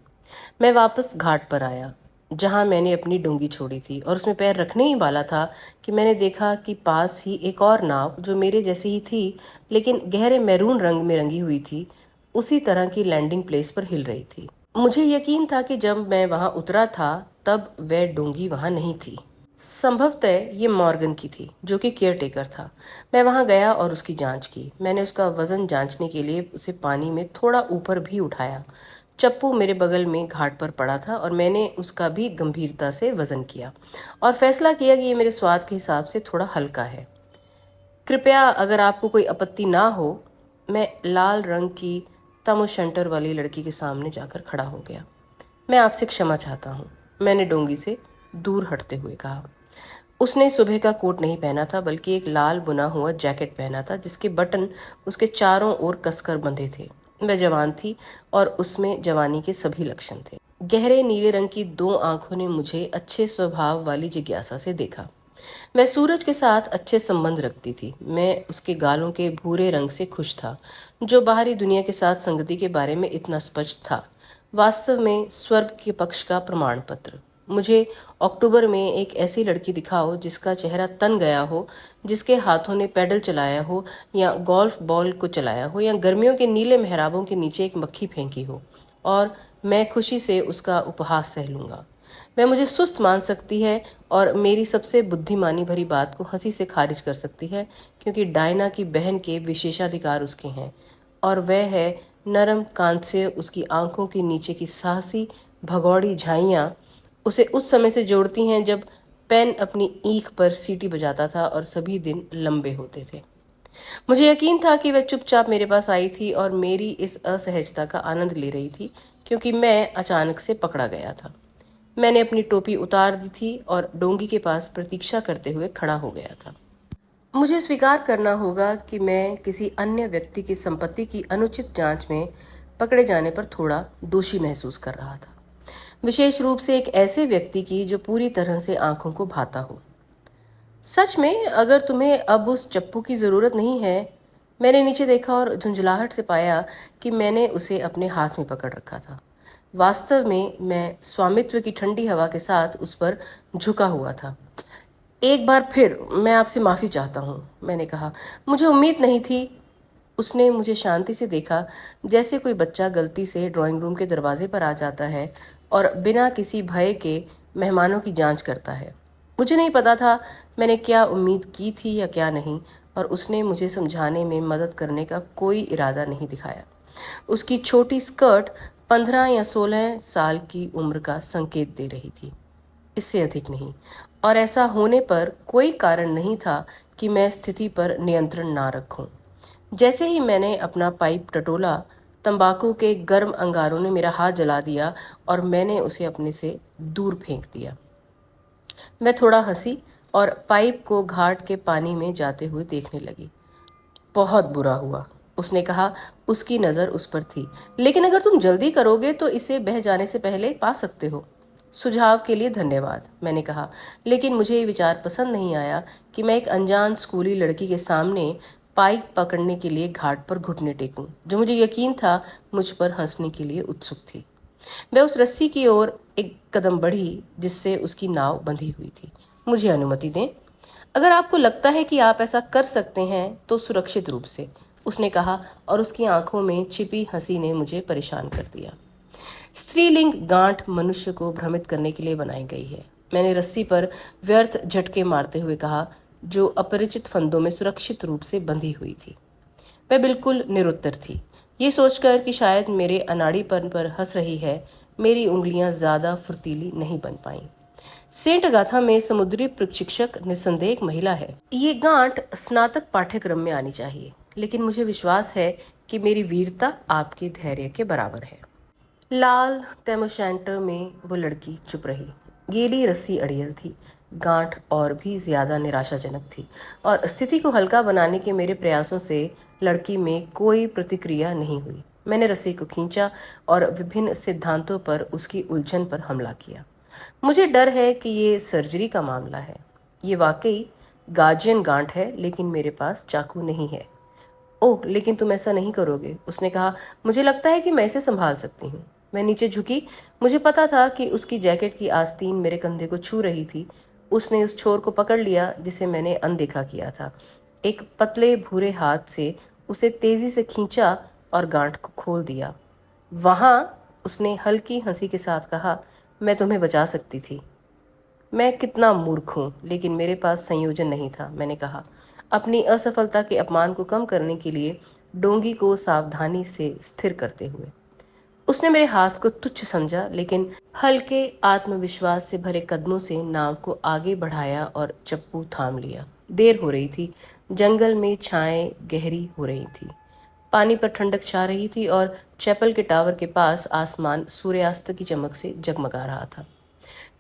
मैं वापस घाट पर आया, जहां मैंने अपनी डोंगी छोड़ी थी, और उसमें पैर रखने ही वाला था कि मैंने देखा कि पास ही एक और नाव, जो मेरे जैसी ही थी लेकिन गहरे मैरून रंग में रंगी हुई थी, उसी तरह की लैंडिंग प्लेस पर हिल रही थी। मुझे यकीन था कि जब मैं वहां उतरा था तब वह डोंगी वहां नहीं थी। संभवतः ये मॉर्गन की थी, जो कि केयरटेकर था। मैं वहां गया और उसकी जांच की। मैंने उसका वजन जांचने के लिए उसे पानी में थोड़ा ऊपर भी उठाया। चप्पू मेरे बगल में घाट पर पड़ा था और मैंने उसका भी गंभीरता से वजन किया और फैसला किया कि ये मेरे स्वाद के हिसाब से थोड़ा हल्का है। कृपया, अगर आपको कोई आपत्ति ना हो, मैं लाल रंग की तमोशंटर वाली लड़की के सामने जाकर खड़ा हो गया। मैं आपसे क्षमा चाहता हूँ, मैंने डोंगी से दूर हटते हुए कहा। उसने सुबह का कोट नहीं पहना था, बल्कि एक लाल बुना हुआ जैकेट पहना था, जिसके बटन उसके चारों ओर कसकर बंधे थे। वह जवान थी और उसमें जवानी के सभी लक्षण थे। गहरे नीले रंग की 2 आंखों ने मुझे अच्छे स्वभाव वाली जिज्ञासा से देखा। वह सूरज के साथ अच्छे संबंध रखती थी। मैं उसके गालों के भूरे रंग से खुश था, जो बाहरी दुनिया के साथ संगति के बारे में इतना स्पष्ट था। वास्तव में स्वर्ग के पक्ष का प्रमाण पत्र। मुझे अक्टूबर में एक ऐसी लड़की दिखाओ जिसका चेहरा तन गया हो, जिसके हाथों ने पैडल चलाया हो या गोल्फ बॉल को चलाया हो, या गर्मियों के नीले मेहराबों के नीचे एक मक्खी फेंकी हो, और मैं खुशी से उसका उपहास सह लूंगा। वह मुझे सुस्त मान सकती है और मेरी सबसे बुद्धिमानी भरी बात को हंसी से खारिज कर सकती है, क्योंकि डायना की बहन के विशेषाधिकार उसके हैं, और वह है नरम कांत से उसकी आंखों के नीचे की साहसी भगौड़ी झाइयाँ उसे उस समय से जोड़ती हैं जब पेन अपनी ईख पर सीटी बजाता था और सभी दिन लंबे होते थे। मुझे यकीन था कि वह चुपचाप मेरे पास आई थी और मेरी इस असहजता का आनंद ले रही थी, क्योंकि मैं अचानक से पकड़ा गया था। मैंने अपनी टोपी उतार दी थी और डोंगी के पास प्रतीक्षा करते हुए खड़ा हो गया था। मुझे स्वीकार करना होगा कि मैं किसी अन्य व्यक्ति की संपत्ति की अनुचित जांच में पकड़े जाने पर थोड़ा दोषी महसूस कर रहा था, विशेष रूप से एक ऐसे व्यक्ति की जो पूरी तरह से आंखों को भाता हो। सच में, अगर तुम्हें अब उस चप्पू की जरूरत नहीं है। मैंने नीचे देखा और झुंझलाहट से पाया कि मैंने उसे अपने हाथ में पकड़ रखा था। वास्तव में मैं स्वामित्व की ठंडी हवा के साथ उस पर झुका हुआ था। एक बार फिर मैं आपसे माफी चाहता हूँ, मैंने कहा। मुझे उम्मीद नहीं थी। उसने मुझे शांति से देखा, जैसे कोई बच्चा गलती से ड्राइंग रूम के दरवाजे पर आ जाता है और बिना किसी भय के मेहमानों की जांच करता है। मुझे नहीं पता था मैंने क्या उम्मीद की थी या क्या नहीं, और उसने मुझे समझाने में मदद करने का कोई इरादा नहीं दिखाया। उसकी छोटी स्कर्ट 15 या 16 साल की उम्र का संकेत दे रही थी, इससे अधिक नहीं, और ऐसा होने पर कोई कारण नहीं था कि मैं स्थिति पर नियंत्रण ना रखूं। जैसे ही मैंने अपना पाइप टटोला, तंबाकू के गर्म अंगारों ने मेरा हाथ जला दिया और मैंने उसे अपने से दूर फेंक दिया। मैं थोड़ा हंसी और पाइप को घाट के पानी में जाते हुए देखने लगी। बहुत बुरा हुआ, उसने कहा। उसकी नज़र उस पर थी। लेकिन अगर तुम जल्दी करोगे तो इसे बह जाने से पहले पा सकते हो। सुझाव के लिए धन्यवाद, मैंने कहा। लेकिन मुझे ये विचार पसंद नहीं आया कि मैं एक अनजान स्कूली लड़की के सामने पाइप पकड़ने के लिए घाट पर घुटने टेकूं, जो मुझे यकीन था मुझ पर हंसने के लिए उत्सुक थी। वह उस रस्सी की ओर एक कदम बढ़ी जिससे उसकी नाव बंधी हुई थी। मुझे अनुमति दें। अगर आपको लगता है कि आप ऐसा कर सकते हैं तो सुरक्षित रूप से, उसने कहा, और उसकी आंखों में छिपी हंसी ने मुझे परेशान कर दिया। स्त्रीलिंग गांठ मनुष्य को भ्रमित करने के लिए बनाई गई है, मैंने रस्सी पर व्यर्थ झटके मारते हुए कहा, जो अपरिचित फंदों में सुरक्षित रूप से बंधी हुई थी। वह बिल्कुल निरुत्तर थी। ये सोचकर कि शायद मेरे अनाड़ीपन पर हंस रही है, मेरी उंगलियां ज्यादा फुर्तीली नहीं बन पाईं। सेंट अगाथा में समुद्री प्रशिक्षक निस्संदेह एक महिला है। ये गांठ स्नातक पाठ्यक्रम में आनी चाहिए, लेकिन मुझे विश्वास है कि मेरी वीरता आपके धैर्य के बराबर है। लाल टेमोशेंटर में वो लड़की चुप रही। गीली रस्सी अड़ियल थी, गांठ और भी ज्यादा निराशाजनक थी, और स्थिति को हल्का बनाने के मेरे प्रयासों से लड़की में कोई प्रतिक्रिया नहीं हुई। मैंने रस्सी को खींचा और विभिन्न सिद्धांतों पर उसकी उलझन पर हमला किया। मुझे डर है कि ये सर्जरी का मामला है। ये वाकई गार्जियन गांठ है, लेकिन मेरे पास चाकू नहीं है। ओह, लेकिन तुम ऐसा नहीं करोगे, उसने कहा। मुझे लगता है कि मैं इसे संभाल सकती हूँ। मैं नीचे झुकी। मुझे पता था कि उसकी जैकेट की आस्तीन मेरे कंधे को छू रही थी। उसने उस छोर को पकड़ लिया जिसे मैंने अनदेखा किया था। एक पतले भूरे हाथ से उसे तेजी से खींचा और गांठ को खोल दिया। वहां, उसने हल्की हंसी के साथ कहा, मैं तुम्हें बचा सकती थी। मैं कितना मूर्ख हूँ, लेकिन मेरे पास संयोजन नहीं था, मैंने कहा, अपनी असफलता के अपमान को कम करने के लिए डोंगी को सावधानी से स्थिर करते हुए। उसने मेरे हाथ को तुच्छ समझा, लेकिन हल्के आत्मविश्वास से भरे कदमों से नाव को आगे बढ़ाया और चप्पू थाम लिया। देर हो रही थी। जंगल में छाएं गहरी हो रही थी, पानी पर ठंडक छा रही थी और चैपल के टावर के पास आसमान सूर्यास्त की चमक से जगमगा रहा था।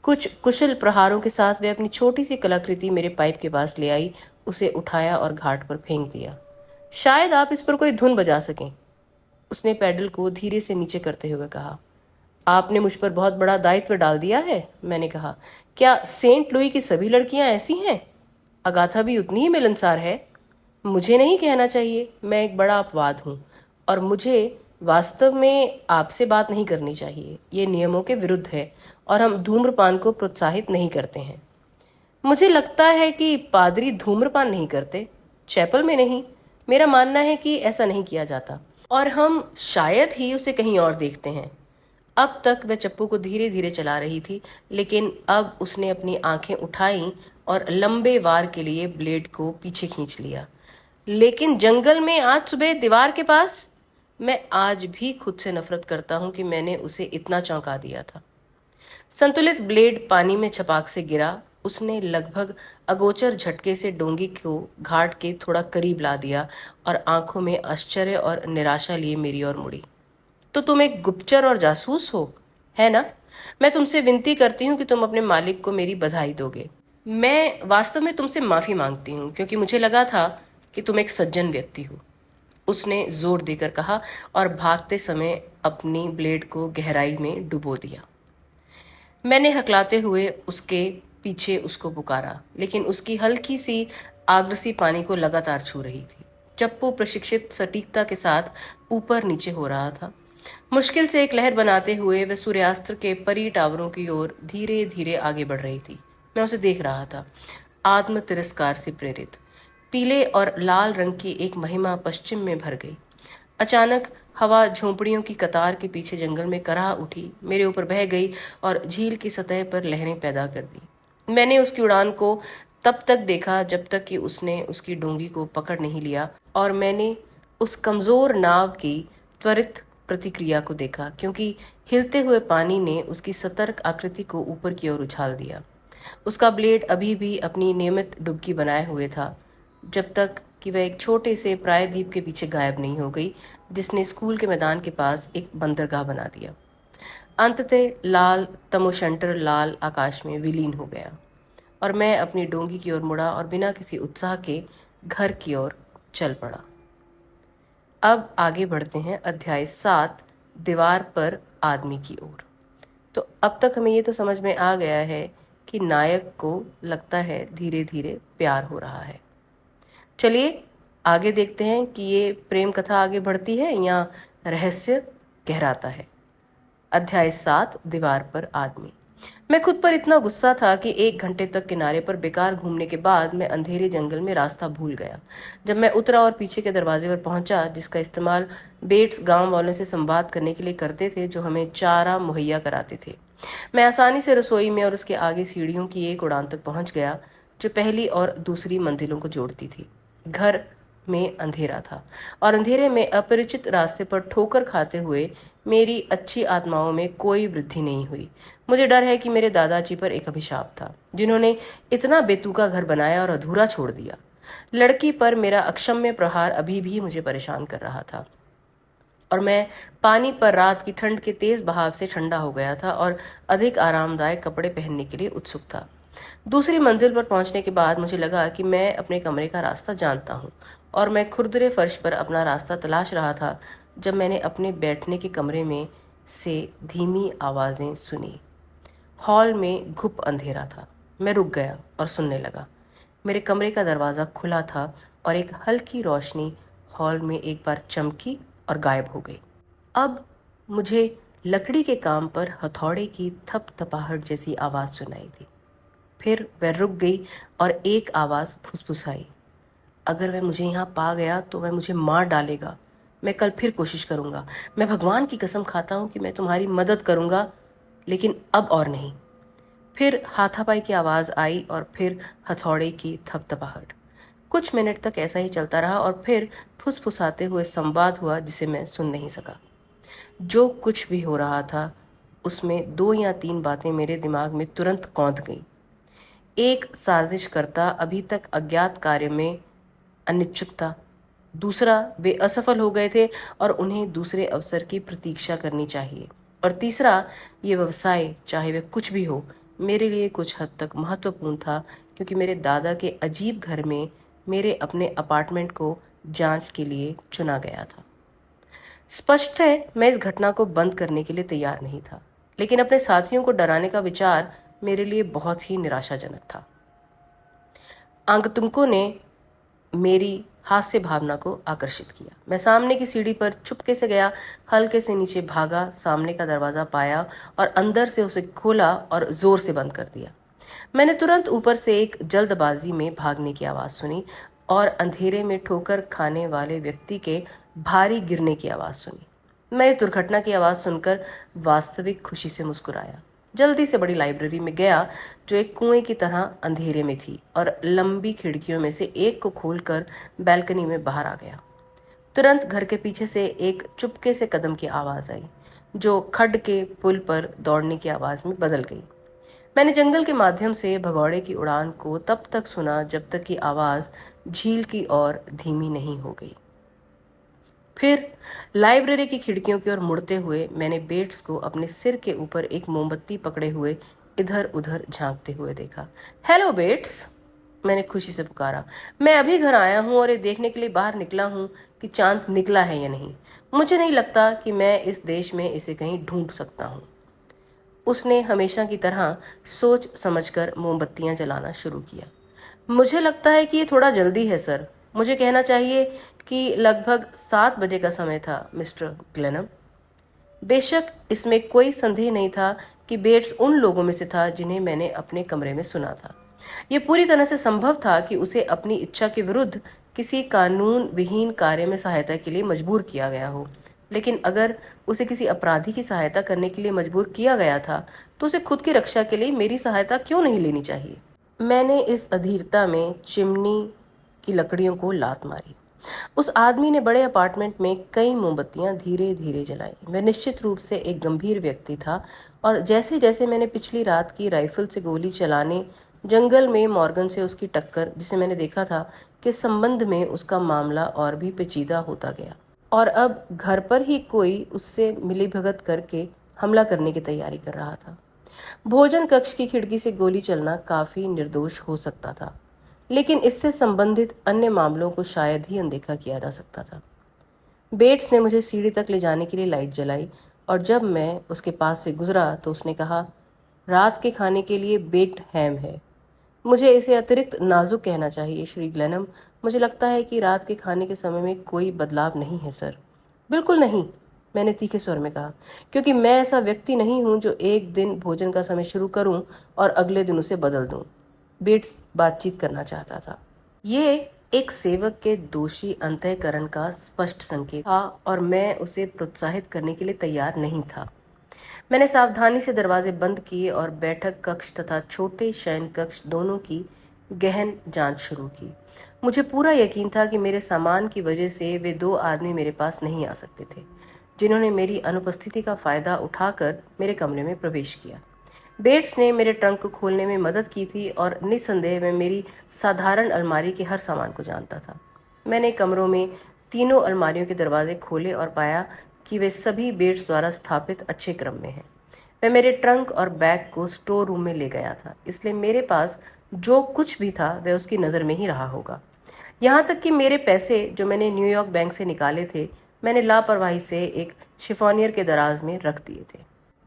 कुछ कुशल प्रहारों के साथ वे अपनी छोटी सी कलाकृति मेरे पाइप के पास ले आई, उसे उठाया और घाट पर फेंक दिया। शायद आप इस पर कोई धुन बजा सकें, उसने पैडल को धीरे से नीचे करते हुए कहा। आपने मुझ पर बहुत बड़ा दायित्व डाल दिया है, मैंने कहा। क्या सेंट लुई की सभी लड़कियां ऐसी हैं? अगाथा भी उतनी ही मिलनसार है? मुझे नहीं कहना चाहिए, मैं एक बड़ा अपवाद हूँ, और मुझे वास्तव में आपसे बात नहीं करनी चाहिए। ये नियमों के विरुद्ध है और हम धूम्रपान को प्रोत्साहित नहीं करते हैं। मुझे लगता है कि पादरी धूम्रपान नहीं करते, चैपल में नहीं। मेरा मानना है कि ऐसा नहीं किया जाता, और हम शायद ही उसे कहीं और देखते हैं। अब तक वह चप्पू को धीरे धीरे चला रही थी, लेकिन अब उसने अपनी आंखें उठाईं और लंबे वार के लिए ब्लेड को पीछे खींच लिया। लेकिन जंगल में आज सुबह दीवार के पास, मैं आज भी खुद से नफरत करता हूं कि मैंने उसे इतना चौंका दिया था। संतुलित ब्लेड पानी में छपाक से गिरा। उसने लगभग अगोचर झटके से डोंगी को घाट के थोड़ा करीब ला दिया और आंखों में आश्चर्य और निराशा लिए मेरी ओर मुड़ी। तो तुम एक गुप्तचर और जासूस हो, है ना? मैं तुमसे विनती करती हूँ कि तुम अपने मालिक को मेरी बधाई दोगे। मैं वास्तव में तुमसे माफी मांगती हूँ, क्योंकि मुझे लगा था कि तुम एक सज्जन व्यक्ति हो, उसने जोर देकर कहा और भागते समय अपनी ब्लेड को गहराई में डुबो दिया। मैंने हकलाते हुए उसके पीछे उसको पुकारा, लेकिन उसकी हल्की सी आग्रसी पानी को लगातार छू रही थी। चप्पू प्रशिक्षित सटीकता के साथ ऊपर नीचे हो रहा था। मुश्किल से एक लहर बनाते हुए वह सूर्यास्त के परी टावरों की ओर धीरे धीरे आगे बढ़ रही थी। मैं उसे देख रहा था, आत्म तिरस्कार से प्रेरित। पीले और लाल रंग की एक महिमा पश्चिम में भर गई। अचानक हवा झोंपड़ियों की कतार के पीछे जंगल में कराह उठी, मेरे ऊपर बह गई और झील की सतह पर लहरें पैदा कर दी। मैंने उसकी उड़ान को तब तक देखा जब तक कि उसने उसकी डोंगी को पकड़ नहीं लिया, और मैंने उस कमजोर नाव की त्वरित प्रतिक्रिया को देखा, क्योंकि हिलते हुए पानी ने उसकी सतर्क आकृति को ऊपर की ओर उछाल दिया। उसका ब्लेड अभी भी अपनी नियमित डुबकी बनाए हुए था, जब तक कि वह एक छोटे से प्रायद्वीप के पीछे गायब नहीं हो गई, जिसने स्कूल के मैदान के पास एक बंदरगाह बना दिया। अंततः लाल तमोशंटर लाल आकाश में विलीन हो गया और मैं अपनी डोंगी की ओर मुड़ा और बिना किसी उत्साह के घर की ओर चल पड़ा। अब आगे बढ़ते हैं अध्याय 7, दीवार पर आदमी की ओर। तो अब तक हमें ये तो समझ में आ गया है कि नायक को लगता है धीरे धीरे प्यार हो रहा है। चलिए आगे देखते हैं कि ये प्रेम कथा आगे बढ़ती है या रहस्य गहराता है। अध्याय 7, दीवार पर आदमी। मैं खुद पर इतना गुस्सा था कि 1 घंटे तक किनारे पर बेकार घूमने के बाद मैं अंधेरे जंगल में रास्ता भूल गया। जब मैं उतरा और पीछे के दरवाजे पर पहुंचा, जिसका इस्तेमाल बेट्स गांव वालों से संवाद करने के लिए करते थे जो हमें चारा मुहैया कराते थे, मैं आसानी से रसोई में और उसके आगे सीढ़ियों की एक उड़ान तक पहुंच गया जो पहली और दूसरी मंजिलों को जोड़ती थी। घर में अंधेरा था और अंधेरे में अपरिचित रास्ते पर ठोकर खाते हुए मेरी अच्छी आत्माओं में कोई वृद्धि नहीं हुई। मुझे डर है कि मेरे दादाजी पर एक अभिशाप था, जिन्होंने इतना बेतुका घर बनाया और अधूरा छोड़ दिया। लड़की पर मेरा अक्षम्य प्रहार अभी भी मुझे परेशान कर रहा था और मैं पानी पर रात की ठंड के तेज बहाव से ठंडा हो गया था और अधिक आरामदायक कपड़े पहनने के लिए उत्सुक था। दूसरी मंजिल पर पहुंचने के बाद मुझे लगा कि मैं अपने कमरे का रास्ता जानता हूं और मैं खुरदरे फर्श पर अपना रास्ता तलाश रहा था जब मैंने अपने बैठने के कमरे में से धीमी आवाज़ें सुनी। हॉल में घुप अंधेरा था। मैं रुक गया और सुनने लगा। मेरे कमरे का दरवाज़ा खुला था और एक हल्की रोशनी हॉल में एक बार चमकी और गायब हो गई। अब मुझे लकड़ी के काम पर हथौड़े की थपथपाहट जैसी आवाज़ सुनाई दी। फिर वह रुक गई और एक आवाज़ फुसफुसाई, अगर वह मुझे यहाँ पा गया तो वह मुझे मार डालेगा। मैं कल फिर कोशिश करूँगा। मैं भगवान की कसम खाता हूँ कि मैं तुम्हारी मदद करूँगा, लेकिन अब और नहीं। फिर हाथापाई की आवाज़ आई और फिर हथौड़े की थपथपाहट। कुछ मिनट तक ऐसा ही चलता रहा और फिर फुसफुसाते हुए संवाद हुआ जिसे मैं सुन नहीं सका। जो कुछ भी हो रहा था उसमें 2 या 3 बातें मेरे दिमाग में तुरंत कौंध गईं। एक, साजिशकर्ता अभी तक अज्ञात कार्य में अनिच्छुक था। दूसरा, वे असफल हो गए थे और उन्हें दूसरे अवसर की प्रतीक्षा करनी चाहिए। और तीसरा, ये व्यवसाय चाहे वह कुछ भी हो मेरे लिए कुछ हद तक महत्वपूर्ण था, क्योंकि मेरे दादा के अजीब घर में मेरे अपने अपार्टमेंट को जांच के लिए चुना गया था। स्पष्ट है मैं इस घटना को बंद करने के लिए तैयार नहीं था, लेकिन अपने साथियों को डराने का विचार मेरे लिए बहुत ही निराशाजनक था। आगंतुकों ने मेरी हास्य भावना को आकर्षित किया। मैं सामने की सीढ़ी पर चुपके से गया, हल्के से नीचे भागा, सामने का दरवाजा पाया और अंदर से उसे खोला और जोर से बंद कर दिया। मैंने तुरंत ऊपर से एक जल्दबाजी में भागने की आवाज़ सुनी और अंधेरे में ठोकर खाने वाले व्यक्ति के भारी गिरने की आवाज़ सुनी। मैं इस दुर्घटना की आवाज़ सुनकर वास्तविक खुशी से मुस्कुराया। जल्दी से बड़ी लाइब्रेरी में गया जो एक कुएं की तरह अंधेरे में थी और लंबी खिड़कियों में से एक को खोलकर बैल्कनी में बाहर आ गया। तुरंत घर के पीछे से एक चुपके से कदम की आवाज़ आई जो खड्ड के पुल पर दौड़ने की आवाज़ में बदल गई। मैंने जंगल के माध्यम से भगौड़े की उड़ान को तब तक सुना जब तक कि आवाज़ झील की ओर धीमी नहीं हो गई। फिर लाइब्रेरी की खिड़कियों की ओर मुड़ते हुए मैंने बेट्स को अपने सिर के ऊपर एक मोमबत्ती पकड़े हुए इधर उधर झांकते हुए देखा। हेलो बेट्स, मैंने खुशी से पुकारा। मैं अभी घर आया हूँ और ये देखने के लिए बाहर निकला हूँ कि चांद निकला है या नहीं। मुझे नहीं लगता कि मैं इस देश में इसे कहीं ढूंढ सकता हूँ। उसने हमेशा की तरह सोच समझकर मोमबत्तियां जलाना शुरू किया। मुझे लगता है कि ये थोड़ा जल्दी है सर। मुझे कहना चाहिए कि लगभग 7 बजे का समय था मिस्टर ग्लेनम। बेशक इसमें कोई संदेह नहीं था कि बेट्स उन लोगों में से था जिन्हें मैंने अपने कमरे में सुना था। यह पूरी तरह से संभव था कि उसे अपनी इच्छा के विरुद्ध किसी कानून विहीन कार्य में सहायता के लिए मजबूर किया गया हो, लेकिन अगर उसे किसी अपराधी की सहायता करने के लिए मजबूर किया गया था तो उसे खुद की रक्षा के लिए मेरी सहायता क्यों नहीं लेनी चाहिए। मैंने इस अधीरता में चिमनी की लकड़ियों को लात मारी। उस आदमी ने बड़े अपार्टमेंट में कई मोमबत्तियां धीरे धीरे जलाई। वह निश्चित रूप से एक गंभीर व्यक्ति था और जैसे जैसे मैंने पिछली रात की राइफल से गोली चलाने जंगल में मॉर्गन से उसकी टक्कर, जिसे मैंने देखा था, के संबंध में उसका मामला और भी पेचीदा होता गया और अब घर पर ही कोई उससे मिलीभगत करके हमला करने की तैयारी कर रहा था। भोजन कक्ष की खिड़की से गोली चलना काफी निर्दोष हो सकता था, लेकिन इससे संबंधित अन्य मामलों को शायद ही अनदेखा किया जा सकता था। बेट्स ने मुझे सीढ़ी तक ले जाने के लिए लाइट जलाई और जब मैं उसके पास से गुजरा तो उसने कहा, रात के खाने के लिए बेक्ड हैम है। मुझे इसे अतिरिक्त नाजुक कहना चाहिए श्री ग्लेनम। मुझे लगता है कि रात के खाने के समय में कोई बदलाव नहीं है सर। बिल्कुल नहीं, मैंने तीखे स्वर में कहा, क्योंकि मैं ऐसा व्यक्ति नहीं हूं जो एक दिन भोजन का समय शुरू करूं और अगले दिन उसे बदल दूं। बेट्स बातचीत करना चाहता था। यह एक सेवक के दोषी अंतःकरण का स्पष्ट संकेत था और मैं उसे प्रोत्साहित करने के लिए तैयार नहीं था। मैंने सावधानी से दरवाजे बंद किए और बैठक कक्ष तथा छोटे शयन कक्ष दोनों की गहन जांच शुरू की। मुझे पूरा यकीन था कि मेरे सामान की वजह से वे दो आदमी मेरे पास नहीं आ सकते थे, जिन्होंने मेरी अनुपस्थिति का फायदा उठाकर मेरे कमरे में प्रवेश किया। बेट्स ने मेरे ट्रंक को खोलने में मदद की थी और निस्संदेह मैं मेरी साधारण अलमारी के हर सामान को जानता था। मैंने कमरों में तीनों अलमारियों के दरवाजे खोले और पाया कि वे सभी बेट्स द्वारा स्थापित अच्छे क्रम में हैं। मैं मेरे ट्रंक और बैग को स्टोर रूम में ले गया था, इसलिए मेरे पास जो कुछ भी था वह उसकी नज़र में ही रहा होगा। यहाँ तक कि मेरे पैसे जो मैंने न्यूयॉर्क बैंक से निकाले थे, मैंने लापरवाही से एक शिफॉनियर के दराज में रख दिए थे,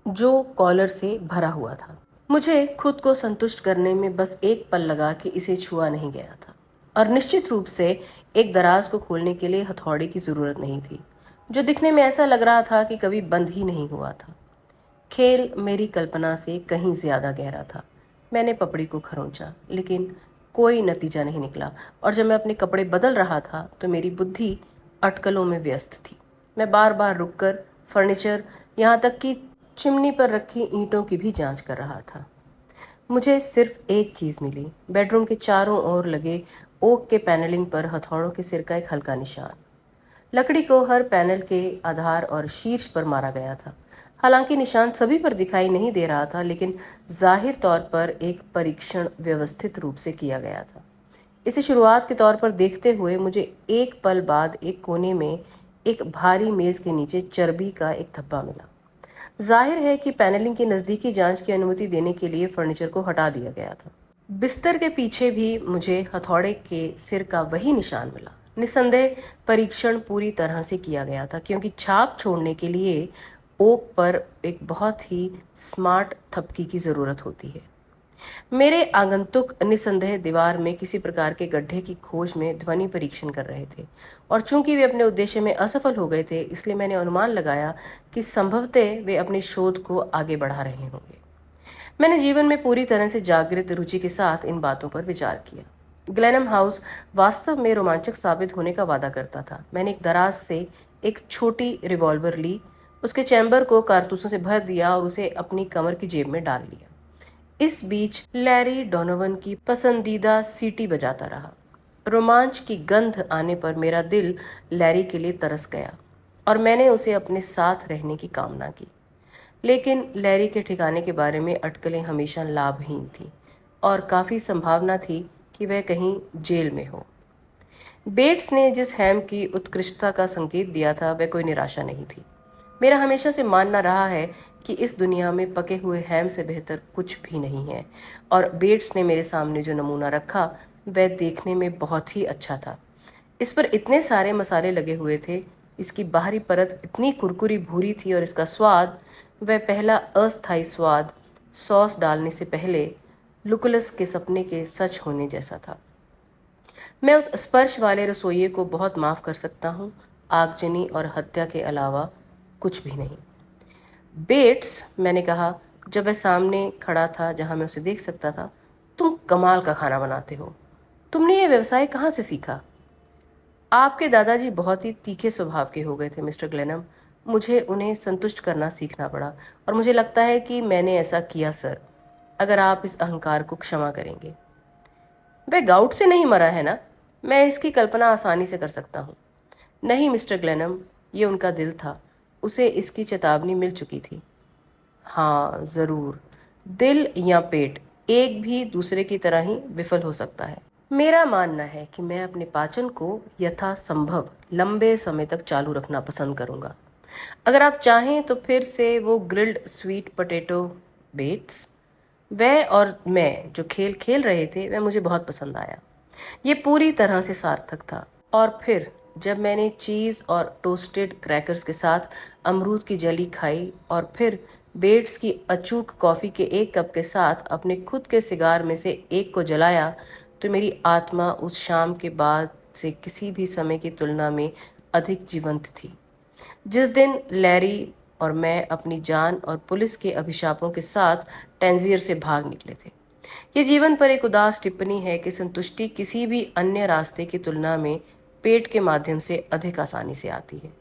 जो कॉलर से भरा हुआ था। मुझे खुद को संतुष्ट करने में बस एक पल लगा कि इसे छुआ नहीं गया था और निश्चित रूप से एक दराज को खोलने के लिए हथौड़े की जरूरत नहीं थी, जो दिखने में ऐसा लग रहा था कि कभी बंद ही नहीं हुआ था। खेल मेरी कल्पना से कहीं ज्यादा गहरा था। मैंने पपड़ी को खरोंचा, लेकिन कोई नतीजा नहीं निकला और जब मैं अपने कपड़े बदल रहा था तो मेरी बुद्धि अटकलों में व्यस्त थी। मैं बार बार रुककर फर्नीचर, यहाँ तक कि चिमनी पर रखी ईंटों की भी जांच कर रहा था। मुझे सिर्फ एक चीज मिली, बेडरूम के चारों ओर लगे ओक के पैनलिंग पर हथौड़ों के सिर का एक हल्का निशान। लकड़ी को हर पैनल के आधार और शीर्ष पर मारा गया था। हालांकि निशान सभी पर दिखाई नहीं दे रहा था, लेकिन जाहिर तौर पर एक परीक्षण व्यवस्थित रूप से किया गया था। इसे शुरुआत के तौर पर देखते हुए मुझे एक पल बाद एक कोने में एक भारी मेज के नीचे चर्बी का एक धब्बा मिला। जाहिर है कि पैनलिंग की नज़दीकी जांच की अनुमति देने के लिए फर्नीचर को हटा दिया गया था। बिस्तर के पीछे भी मुझे हथौड़े के सिर का वही निशान मिला। निसंदेह परीक्षण पूरी तरह से किया गया था, क्योंकि छाप छोड़ने के लिए ओक पर एक बहुत ही स्मार्ट थपकी की जरूरत होती है। मेरे आगंतुक निसंदेह दीवार में किसी प्रकार के गड्ढे की खोज में ध्वनि परीक्षण कर रहे थे और चूंकि वे अपने उद्देश्य में असफल हो गए थे, इसलिए मैंने अनुमान लगाया कि संभवतः वे अपनी शोध को आगे बढ़ा रहे होंगे। मैंने जीवन में पूरी तरह से जागृत रुचि के साथ इन बातों पर विचार किया। ग्लेनम हाउस वास्तव में रोमांचक साबित होने का वादा करता था। मैंने एक दराज से एक छोटी रिवॉल्वर ली, उसके चैम्बर को कारतूसों से भर दिया और उसे अपनी कमर की जेब में डाल लिया। इस बीच लैरी डोनोवन की पसंदीदा सीटी बजाता रहा। रोमांच की गंध आने पर मेरा दिल लैरी के लिए तरस गया और मैंने उसे अपने साथ रहने की कामना की। लेकिन लैरी के ठिकाने के बारे में अटकलें हमेशा लाभहीन थी और काफ़ी संभावना थी कि वह कहीं जेल में हो। बेट्स ने जिस हैम की उत्कृष्टता का संकेत दिया था, वह कोई निराशा नहीं थी। मेरा हमेशा से मानना रहा है कि इस दुनिया में पके हुए हैम से बेहतर कुछ भी नहीं है, और बेट्स ने मेरे सामने जो नमूना रखा वह देखने में बहुत ही अच्छा था। इस पर इतने सारे मसाले लगे हुए थे, इसकी बाहरी परत इतनी कुरकुरी भूरी थी और इसका स्वाद, वह पहला अस्थायी स्वाद सॉस डालने से पहले लुकुलस के सपने के सच होने जैसा था। मैं उस स्पर्श वाले रसोइये को बहुत माफ़ कर सकता हूँ, आगजनी और हत्या के अलावा कुछ भी नहीं। बेट्स, मैंने कहा जब वह सामने खड़ा था जहाँ मैं उसे देख सकता था, तुम कमाल का खाना बनाते हो। तुमने यह व्यवसाय कहाँ से सीखा? आपके दादाजी बहुत ही तीखे स्वभाव के हो गए थे मिस्टर ग्लेनम। मुझे उन्हें संतुष्ट करना सीखना पड़ा और मुझे लगता है कि मैंने ऐसा किया सर, अगर आप इस अहंकार को क्षमा करेंगे। वह गाउट से नहीं मरा है ना? मैं इसकी कल्पना आसानी से कर सकता हूँ। नहीं मिस्टर ग्लेनम, ये उनका दिल था। उसे इसकी चेतावनी मिल चुकी थी। हाँ ज़रूर, दिल या पेट, एक भी दूसरे की तरह ही विफल हो सकता है। मेरा मानना है कि मैं अपने पाचन को यथासंभव लंबे समय तक चालू रखना पसंद करूंगा। अगर आप चाहें तो फिर से वो ग्रिल्ड स्वीट पोटैटो बेट्स, वह और मैं जो खेल खेल रहे थे वह मुझे बहुत पसंद आया। ये पूरी तरह से सार्थक था। और फिर जब मैंने चीज़ और टोस्टेड क्रैकर्स के साथ अमरूद की जली खाई और फिर बेट्स की अचूक कॉफ़ी के एक कप के साथ अपने खुद के सिगार में से एक को जलाया, तो मेरी आत्मा उस शाम के बाद से किसी भी समय की तुलना में अधिक जीवंत थी। जिस दिन लैरी और मैं अपनी जान और पुलिस के अभिशापों के साथ टैंजियर से भाग निकले थे। ये जीवन पर एक उदास टिप्पणी है कि संतुष्टि किसी भी अन्य रास्ते की तुलना में पेट के माध्यम से अधिक आसानी से आती है।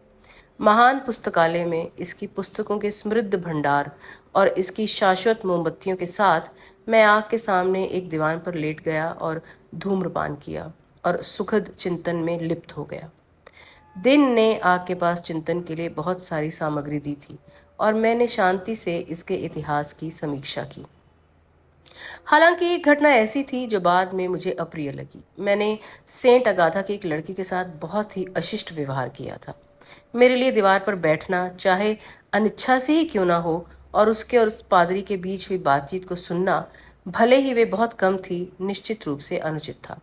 महान पुस्तकालय में इसकी पुस्तकों के समृद्ध भंडार और इसकी शाश्वत मोमबत्तियों के साथ मैं आग के सामने एक दीवान पर लेट गया और धूम्रपान किया और सुखद चिंतन में लिप्त हो गया। दिन ने आग के पास चिंतन के लिए बहुत सारी सामग्री दी थी और मैंने शांति से इसके इतिहास की समीक्षा की। हालांकि एक घटना ऐसी थी जो बाद में मुझे अप्रिय लगी। मैंने सेंट अगाथा की एक लड़की के साथ बहुत ही अशिष्ट व्यवहार किया था। मेरे लिए दीवार पर बैठना, चाहे अनिच्छा से ही क्यों ना हो, और उसके और उस पादरी के बीच हुई बातचीत को सुनना, भले ही वे बहुत कम थी, निश्चित रूप से अनुचित था।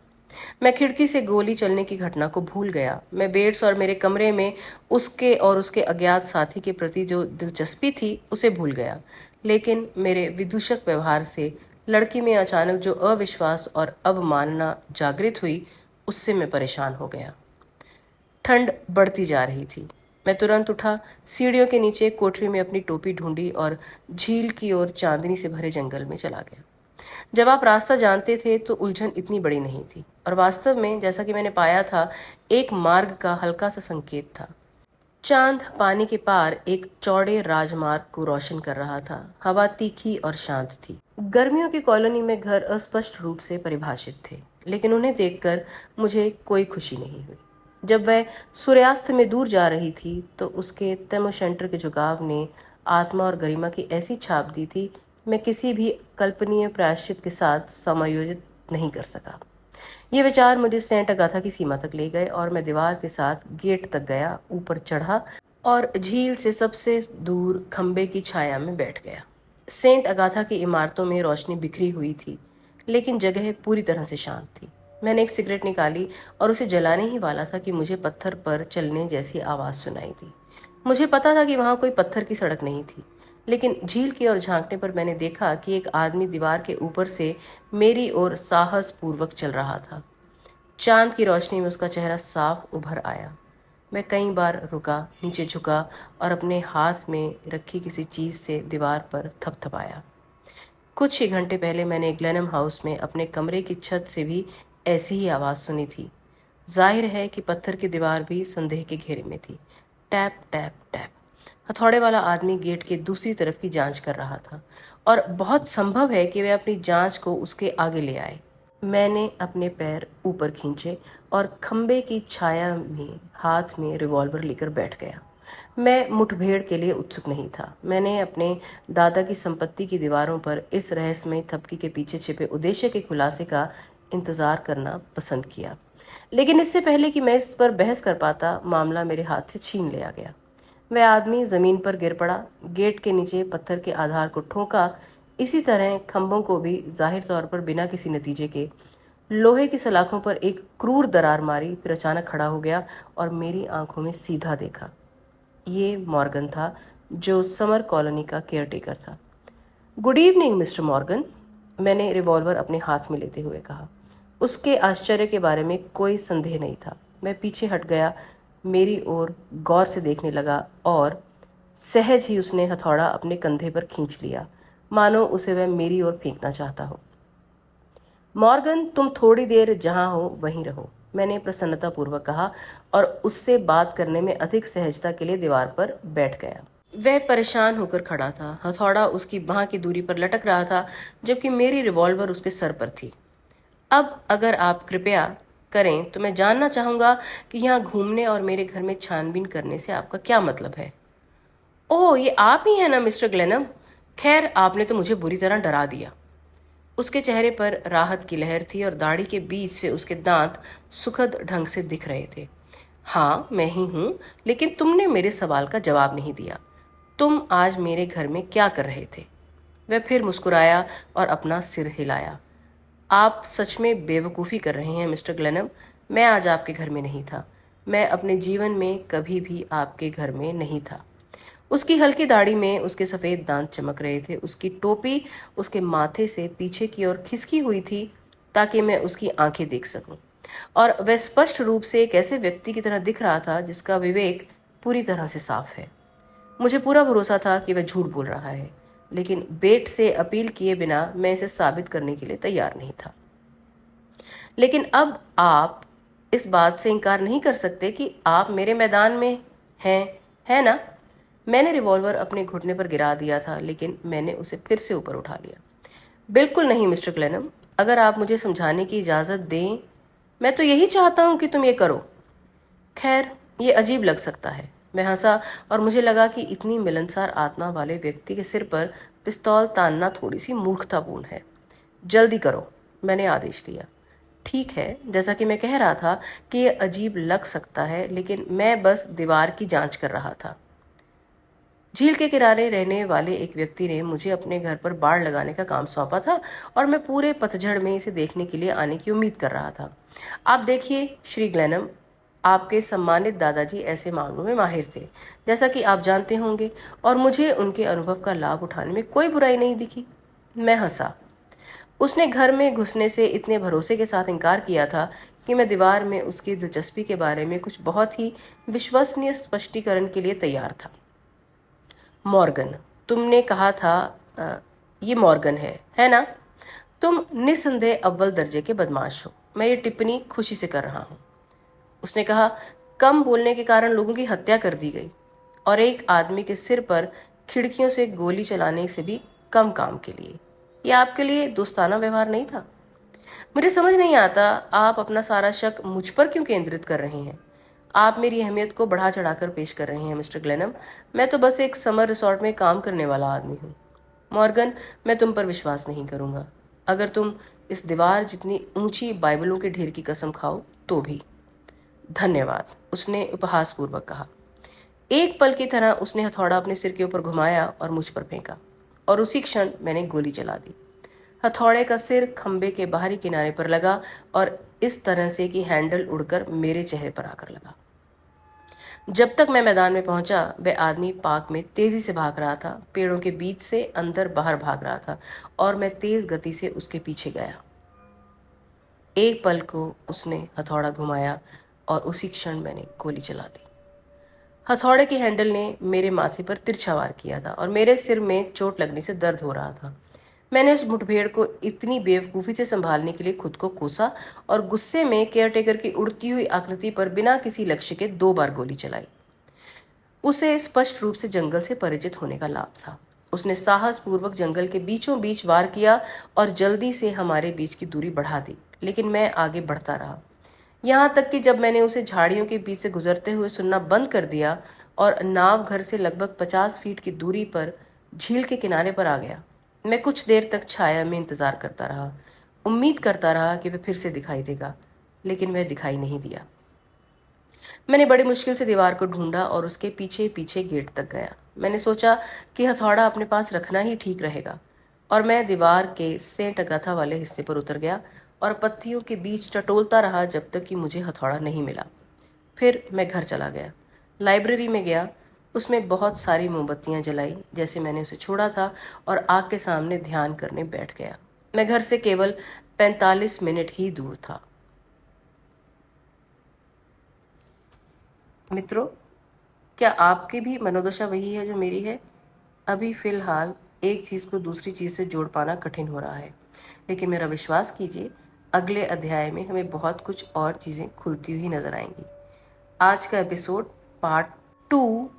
मैं खिड़की से गोली चलने की घटना को भूल गया। मैं बेट्स और मेरे कमरे में उसके और उसके अज्ञात साथी के प्रति जो दिलचस्पी थी उसे भूल गया। लेकिन मेरे विदूषक व्यवहार से लड़की में अचानक जो अविश्वास और अवमानना जागृत हुई, उससे मैं परेशान हो गया। ठंड बढ़ती जा रही थी। मैं तुरंत उठा, सीढ़ियों के नीचे कोठरी में अपनी टोपी ढूंढी और झील की ओर चांदनी से भरे जंगल में चला गया। जब आप रास्ता जानते थे तो उलझन इतनी बड़ी नहीं थी, और वास्तव में जैसा कि मैंने पाया था, एक मार्ग का हल्का सा संकेत था। चांद पानी के पार एक चौड़े राजमार्ग को रोशन कर रहा था। हवा तीखी और शांत थी। गर्मियों की कॉलोनी में घर अस्पष्ट रूप से परिभाषित थे, लेकिन उन्हें देखकर मुझे कोई खुशी नहीं हुई। जब वह सूर्यास्त में दूर जा रही थी तो उसके तमोशंटर के झुकाव ने आत्मा और गरिमा की ऐसी छाप दी थी, मैं किसी भी कल्पनीय प्रायश्चित के साथ समायोजित नहीं कर सका। ये विचार मुझे सेंट अगाथा की सीमा तक ले गए और मैं दीवार के साथ गेट तक गया, ऊपर चढ़ा और झील से सबसे दूर खंबे की छाया में बैठ गया। सेंट अगाथा की इमारतों में रोशनी बिखरी हुई थी, लेकिन जगह पूरी तरह से शांत थी। मैंने एक सिगरेट निकाली और उसे जलाने ही वाला था कि मुझे पत्थर पर चलने जैसी आवाज़ सुनाई दी। मुझे पता था कि वहाँ कोई पत्थर की सड़क नहीं थी, लेकिन झील की ओर झांकने पर मैंने देखा कि एक आदमी दीवार के ऊपर से मेरी ओर साहस पूर्वक चल रहा था। चांद की रोशनी में उसका चेहरा साफ उभर आया। मैं कई बार रुका, नीचे झुका और अपने हाथ में रखी किसी चीज़ से दीवार पर थपथपाया। कुछ ही घंटे पहले मैंने ग्लेनम हाउस में अपने कमरे की छत से भी ऐसी ही आवाज़ सुनी थी। जाहिर है कि पत्थर की दीवार भी संदेह के घेरे में थी। Tap tap tap. हथौड़े वाला आदमी गेट के दूसरी तरफ की जांच कर रहा था, और बहुत संभव है कि वह अपनी जांच को उसके आगे ले आए। मैंने अपने पैर ऊपर खींचे और खंबे की छाया में हाथ में रिवॉल्वर लेकर बैठ गया। मैं मुठभेड़ के लिए उत्सुक नहीं था। मैंने अपने दादा की संपत्ति की दीवारों पर इस रहस्यमय थपकी के पीछे छिपे उद्देश्य के खुलासे का इंतजार करना पसंद किया, लेकिन इससे पहले कि मैं इस पर बहस कर पाता, मामला मेरे हाथ से छीन लिया गया। वह आदमी जमीन पर गिर पड़ा, गेट के नीचे पत्थर के आधार को ठोका, इसी तरह खंभों को भी जाहिर तौर पर बिना किसी नतीजे के। लोहे की सलाखों पर एक क्रूर दरार मारी, फिर अचानक खड़ा हो गया और मेरी आंखों में सीधा देखा। ये मॉर्गन था, जो समर कॉलोनी का केयरटेकर था। गुड इवनिंग मिस्टर मॉर्गन, मैंने रिवॉल्वर अपने हाथ में लेते हुए कहा। उसके आश्चर्य के बारे में कोई संदेह नहीं था। मैं पीछे हट गया, मेरी ओर गौर से देखने लगा और सहज ही उसने हथौड़ा अपने कंधे पर खींच लिया, मानो उसे वह मेरी ओर फेंकना चाहता हो। मॉर्गन, तुम थोड़ी देर जहां हो वहीं रहो, मैंने प्रसन्नतापूर्वक कहा और उससे बात करने में अधिक सहजता के लिए दीवार पर बैठ गया। वह परेशान होकर खड़ा था। हथौड़ा उसकी बाह की दूरी पर लटक रहा था, जबकि मेरी रिवॉल्वर उसके सर पर थी। अब अगर आप कृपया करें तो मैं जानना चाहूँगा कि यहाँ घूमने और मेरे घर में छानबीन करने से आपका क्या मतलब है। ओह, ये आप ही हैं ना मिस्टर ग्लेनम? खैर, आपने तो मुझे बुरी तरह डरा दिया। उसके चेहरे पर राहत की लहर थी और दाढ़ी के बीच से उसके दांत सुखद ढंग से दिख रहे थे। हाँ, मैं ही हूं, लेकिन तुमने मेरे सवाल का जवाब नहीं दिया। तुम आज मेरे घर में क्या कर रहे थे? वह फिर मुस्कुराया और अपना सिर हिलाया। आप सच में बेवकूफ़ी कर रहे हैं मिस्टर ग्लेनम। मैं आज आपके घर में नहीं था। मैं अपने जीवन में कभी भी आपके घर में नहीं था। उसकी हल्की दाढ़ी में उसके सफ़ेद दांत चमक रहे थे। उसकी टोपी उसके माथे से पीछे की ओर खिसकी हुई थी ताकि मैं उसकी आंखें देख सकूं। और वह स्पष्ट रूप से एक ऐसे व्यक्ति की तरह दिख रहा था जिसका विवेक पूरी तरह से साफ है। मुझे पूरा भरोसा था कि वह झूठ बोल रहा है, लेकिन बेट से अपील किए बिना मैं इसे साबित करने के लिए तैयार नहीं था। लेकिन अब आप इस बात से इनकार नहीं कर सकते कि आप मेरे मैदान में हैं, है ना? मैंने रिवॉल्वर अपने घुटने पर गिरा दिया था, लेकिन मैंने उसे फिर से ऊपर उठा लिया। बिल्कुल नहीं मिस्टर ग्लेनम, अगर आप मुझे समझाने की इजाज़त दें। मैं तो यही चाहता हूं कि तुम ये करो। खैर, ये अजीब लग सकता है। मैं हंसा और मुझे लगा कि इतनी मिलनसार आत्मा वाले व्यक्ति के सिर पर पिस्तौल तानना थोड़ी सी मूर्खतापूर्ण है। जल्दी करो, मैंने आदेश दिया। ठीक है, जैसा कि मैं कह रहा था कि ये अजीब लग सकता है, लेकिन मैं बस दीवार की जांच कर रहा था। झील के किनारे रहने वाले एक व्यक्ति ने मुझे अपने घर पर बाड़ लगाने का काम सौंपा था और मैं पूरे पतझड़ में इसे देखने के लिए आने की उम्मीद कर रहा था। आप देखिए श्री ग्लेनम, आपके सम्मानित दादाजी ऐसे मामलों में माहिर थे, जैसा कि आप जानते होंगे, और मुझे उनके अनुभव का लाभ उठाने में कोई बुराई नहीं दिखी। मैं हंसा। उसने घर में घुसने से इतने भरोसे के साथ इनकार किया था कि मैं दीवार में उसकी दिलचस्पी के बारे में कुछ बहुत ही विश्वसनीय स्पष्टीकरण के लिए तैयार था। मॉर्गन, तुमने कहा था ये मॉर्गन है ना? तुम निस्संदेह अव्वल दर्जे के बदमाश हो। मैं ये टिप्पणी खुशी से कर रहा हूँ। उसने कहा, कम बोलने के कारण लोगों की हत्या कर दी गई और एक आदमी के सिर पर खिड़कियों से गोली चलाने से भी कम काम के लिए। यह आपके लिए दोस्ताना व्यवहार नहीं था? मुझे समझ नहीं आता, आप अपना सारा शक मुझ पर क्यों केंद्रित कर रहे हैं? आप मेरी अहमियत को बढ़ा चढ़ाकर पेश कर रहे हैं मिस्टर ग्लेनम। मैं तो बस एक समर रिसोर्ट में काम करने वाला आदमी हूँ। मॉर्गन, मैं तुम पर विश्वास नहीं करूंगा, अगर तुम इस दीवार जितनी ऊंची बाइबलों के ढेर की कसम खाओ तो भी। धन्यवाद, उसने उपहासपूर्वक कहा। एक पल की तरह उसने हथौड़ा अपने सिर के ऊपर घुमाया और मुझ पर फेंका, और उसी क्षण मैंने गोली चला दी। हथौड़े का सिर खंबे के बाहरी किनारे पर लगा और इस तरह से कि हैंडल उड़कर मेरे चेहरे पर आकर लगा। जब तक मैं मैदान में पहुंचा, वह आदमी पार्क में तेजी से भाग रहा था, पेड़ों के बीच से अंदर बाहर भाग रहा था, और मैं तेज गति से उसके पीछे गया। एक पल को उसने हथौड़ा घुमाया और उसी क्षण मैंने गोली चला दी। हथौड़े की हैंडल ने मेरे माथे पर तिरछा वार किया था और मेरे सिर में चोट लगने से दर्द हो रहा था। मैंने उस मुठभेड़ को इतनी बेवकूफ़ी से संभालने के लिए खुद को कोसा और गुस्से में केयरटेकर की उड़ती हुई आकृति पर बिना किसी लक्ष्य के 2 बार गोली चलाई। उसे स्पष्ट रूप से जंगल से परिचित होने का लाभ था। उसने साहस पूर्वक जंगल के बीचों बीच वार किया और जल्दी से हमारे बीच की दूरी बढ़ा दी, लेकिन मैं आगे बढ़ता रहा। यहाँ तक कि जब मैंने उसे झाड़ियों के बीच से गुजरते हुए सुनना बंद कर दिया और नाव घर से लगभग 50 फीट की दूरी पर झील के किनारे पर आ गया, मैं कुछ देर तक छाया में इंतजार करता रहा, उम्मीद करता रहा कि वह फिर से दिखाई देगा, लेकिन वह दिखाई नहीं दिया। मैंने बड़ी मुश्किल से दीवार को ढूंढा और उसके पीछे पीछे गेट तक गया। मैंने सोचा कि हथौड़ा अपने पास रखना ही ठीक रहेगा, और मैं दीवार के सेंट अगाथा वाले हिस्से पर उतर गया और पत्तियों के बीच टटोलता रहा जब तक कि मुझे हथौड़ा नहीं मिला। फिर मैं घर चला गया। लाइब्रेरी में गया, उसमें बहुत सारी मोमबत्तियां जलाई जैसे मैंने उसे छोड़ा था, और आग के सामने ध्यान करने बैठ गया। मैं घर से केवल 45 मिनट ही दूर था। मित्रों, क्या आपकी भी मनोदशा वही है जो मेरी है? अभी फिलहाल एक चीज़ को दूसरी चीज़ से जोड़ पाना कठिन हो रहा है, लेकिन मेरा विश्वास कीजिए, अगले अध्याय में हमें बहुत कुछ और चीज़ें खुलती हुई नजर आएंगी। आज का एपिसोड पार्ट 2,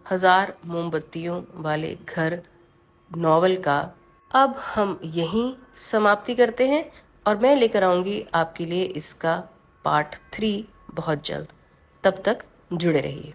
1000 मोमबत्तियों वाले घर नॉवल का अब हम यहीं समाप्ति करते हैं, और मैं लेकर आऊँगी आपके लिए इसका पार्ट 3 बहुत जल्द। तब तक जुड़े रहिए।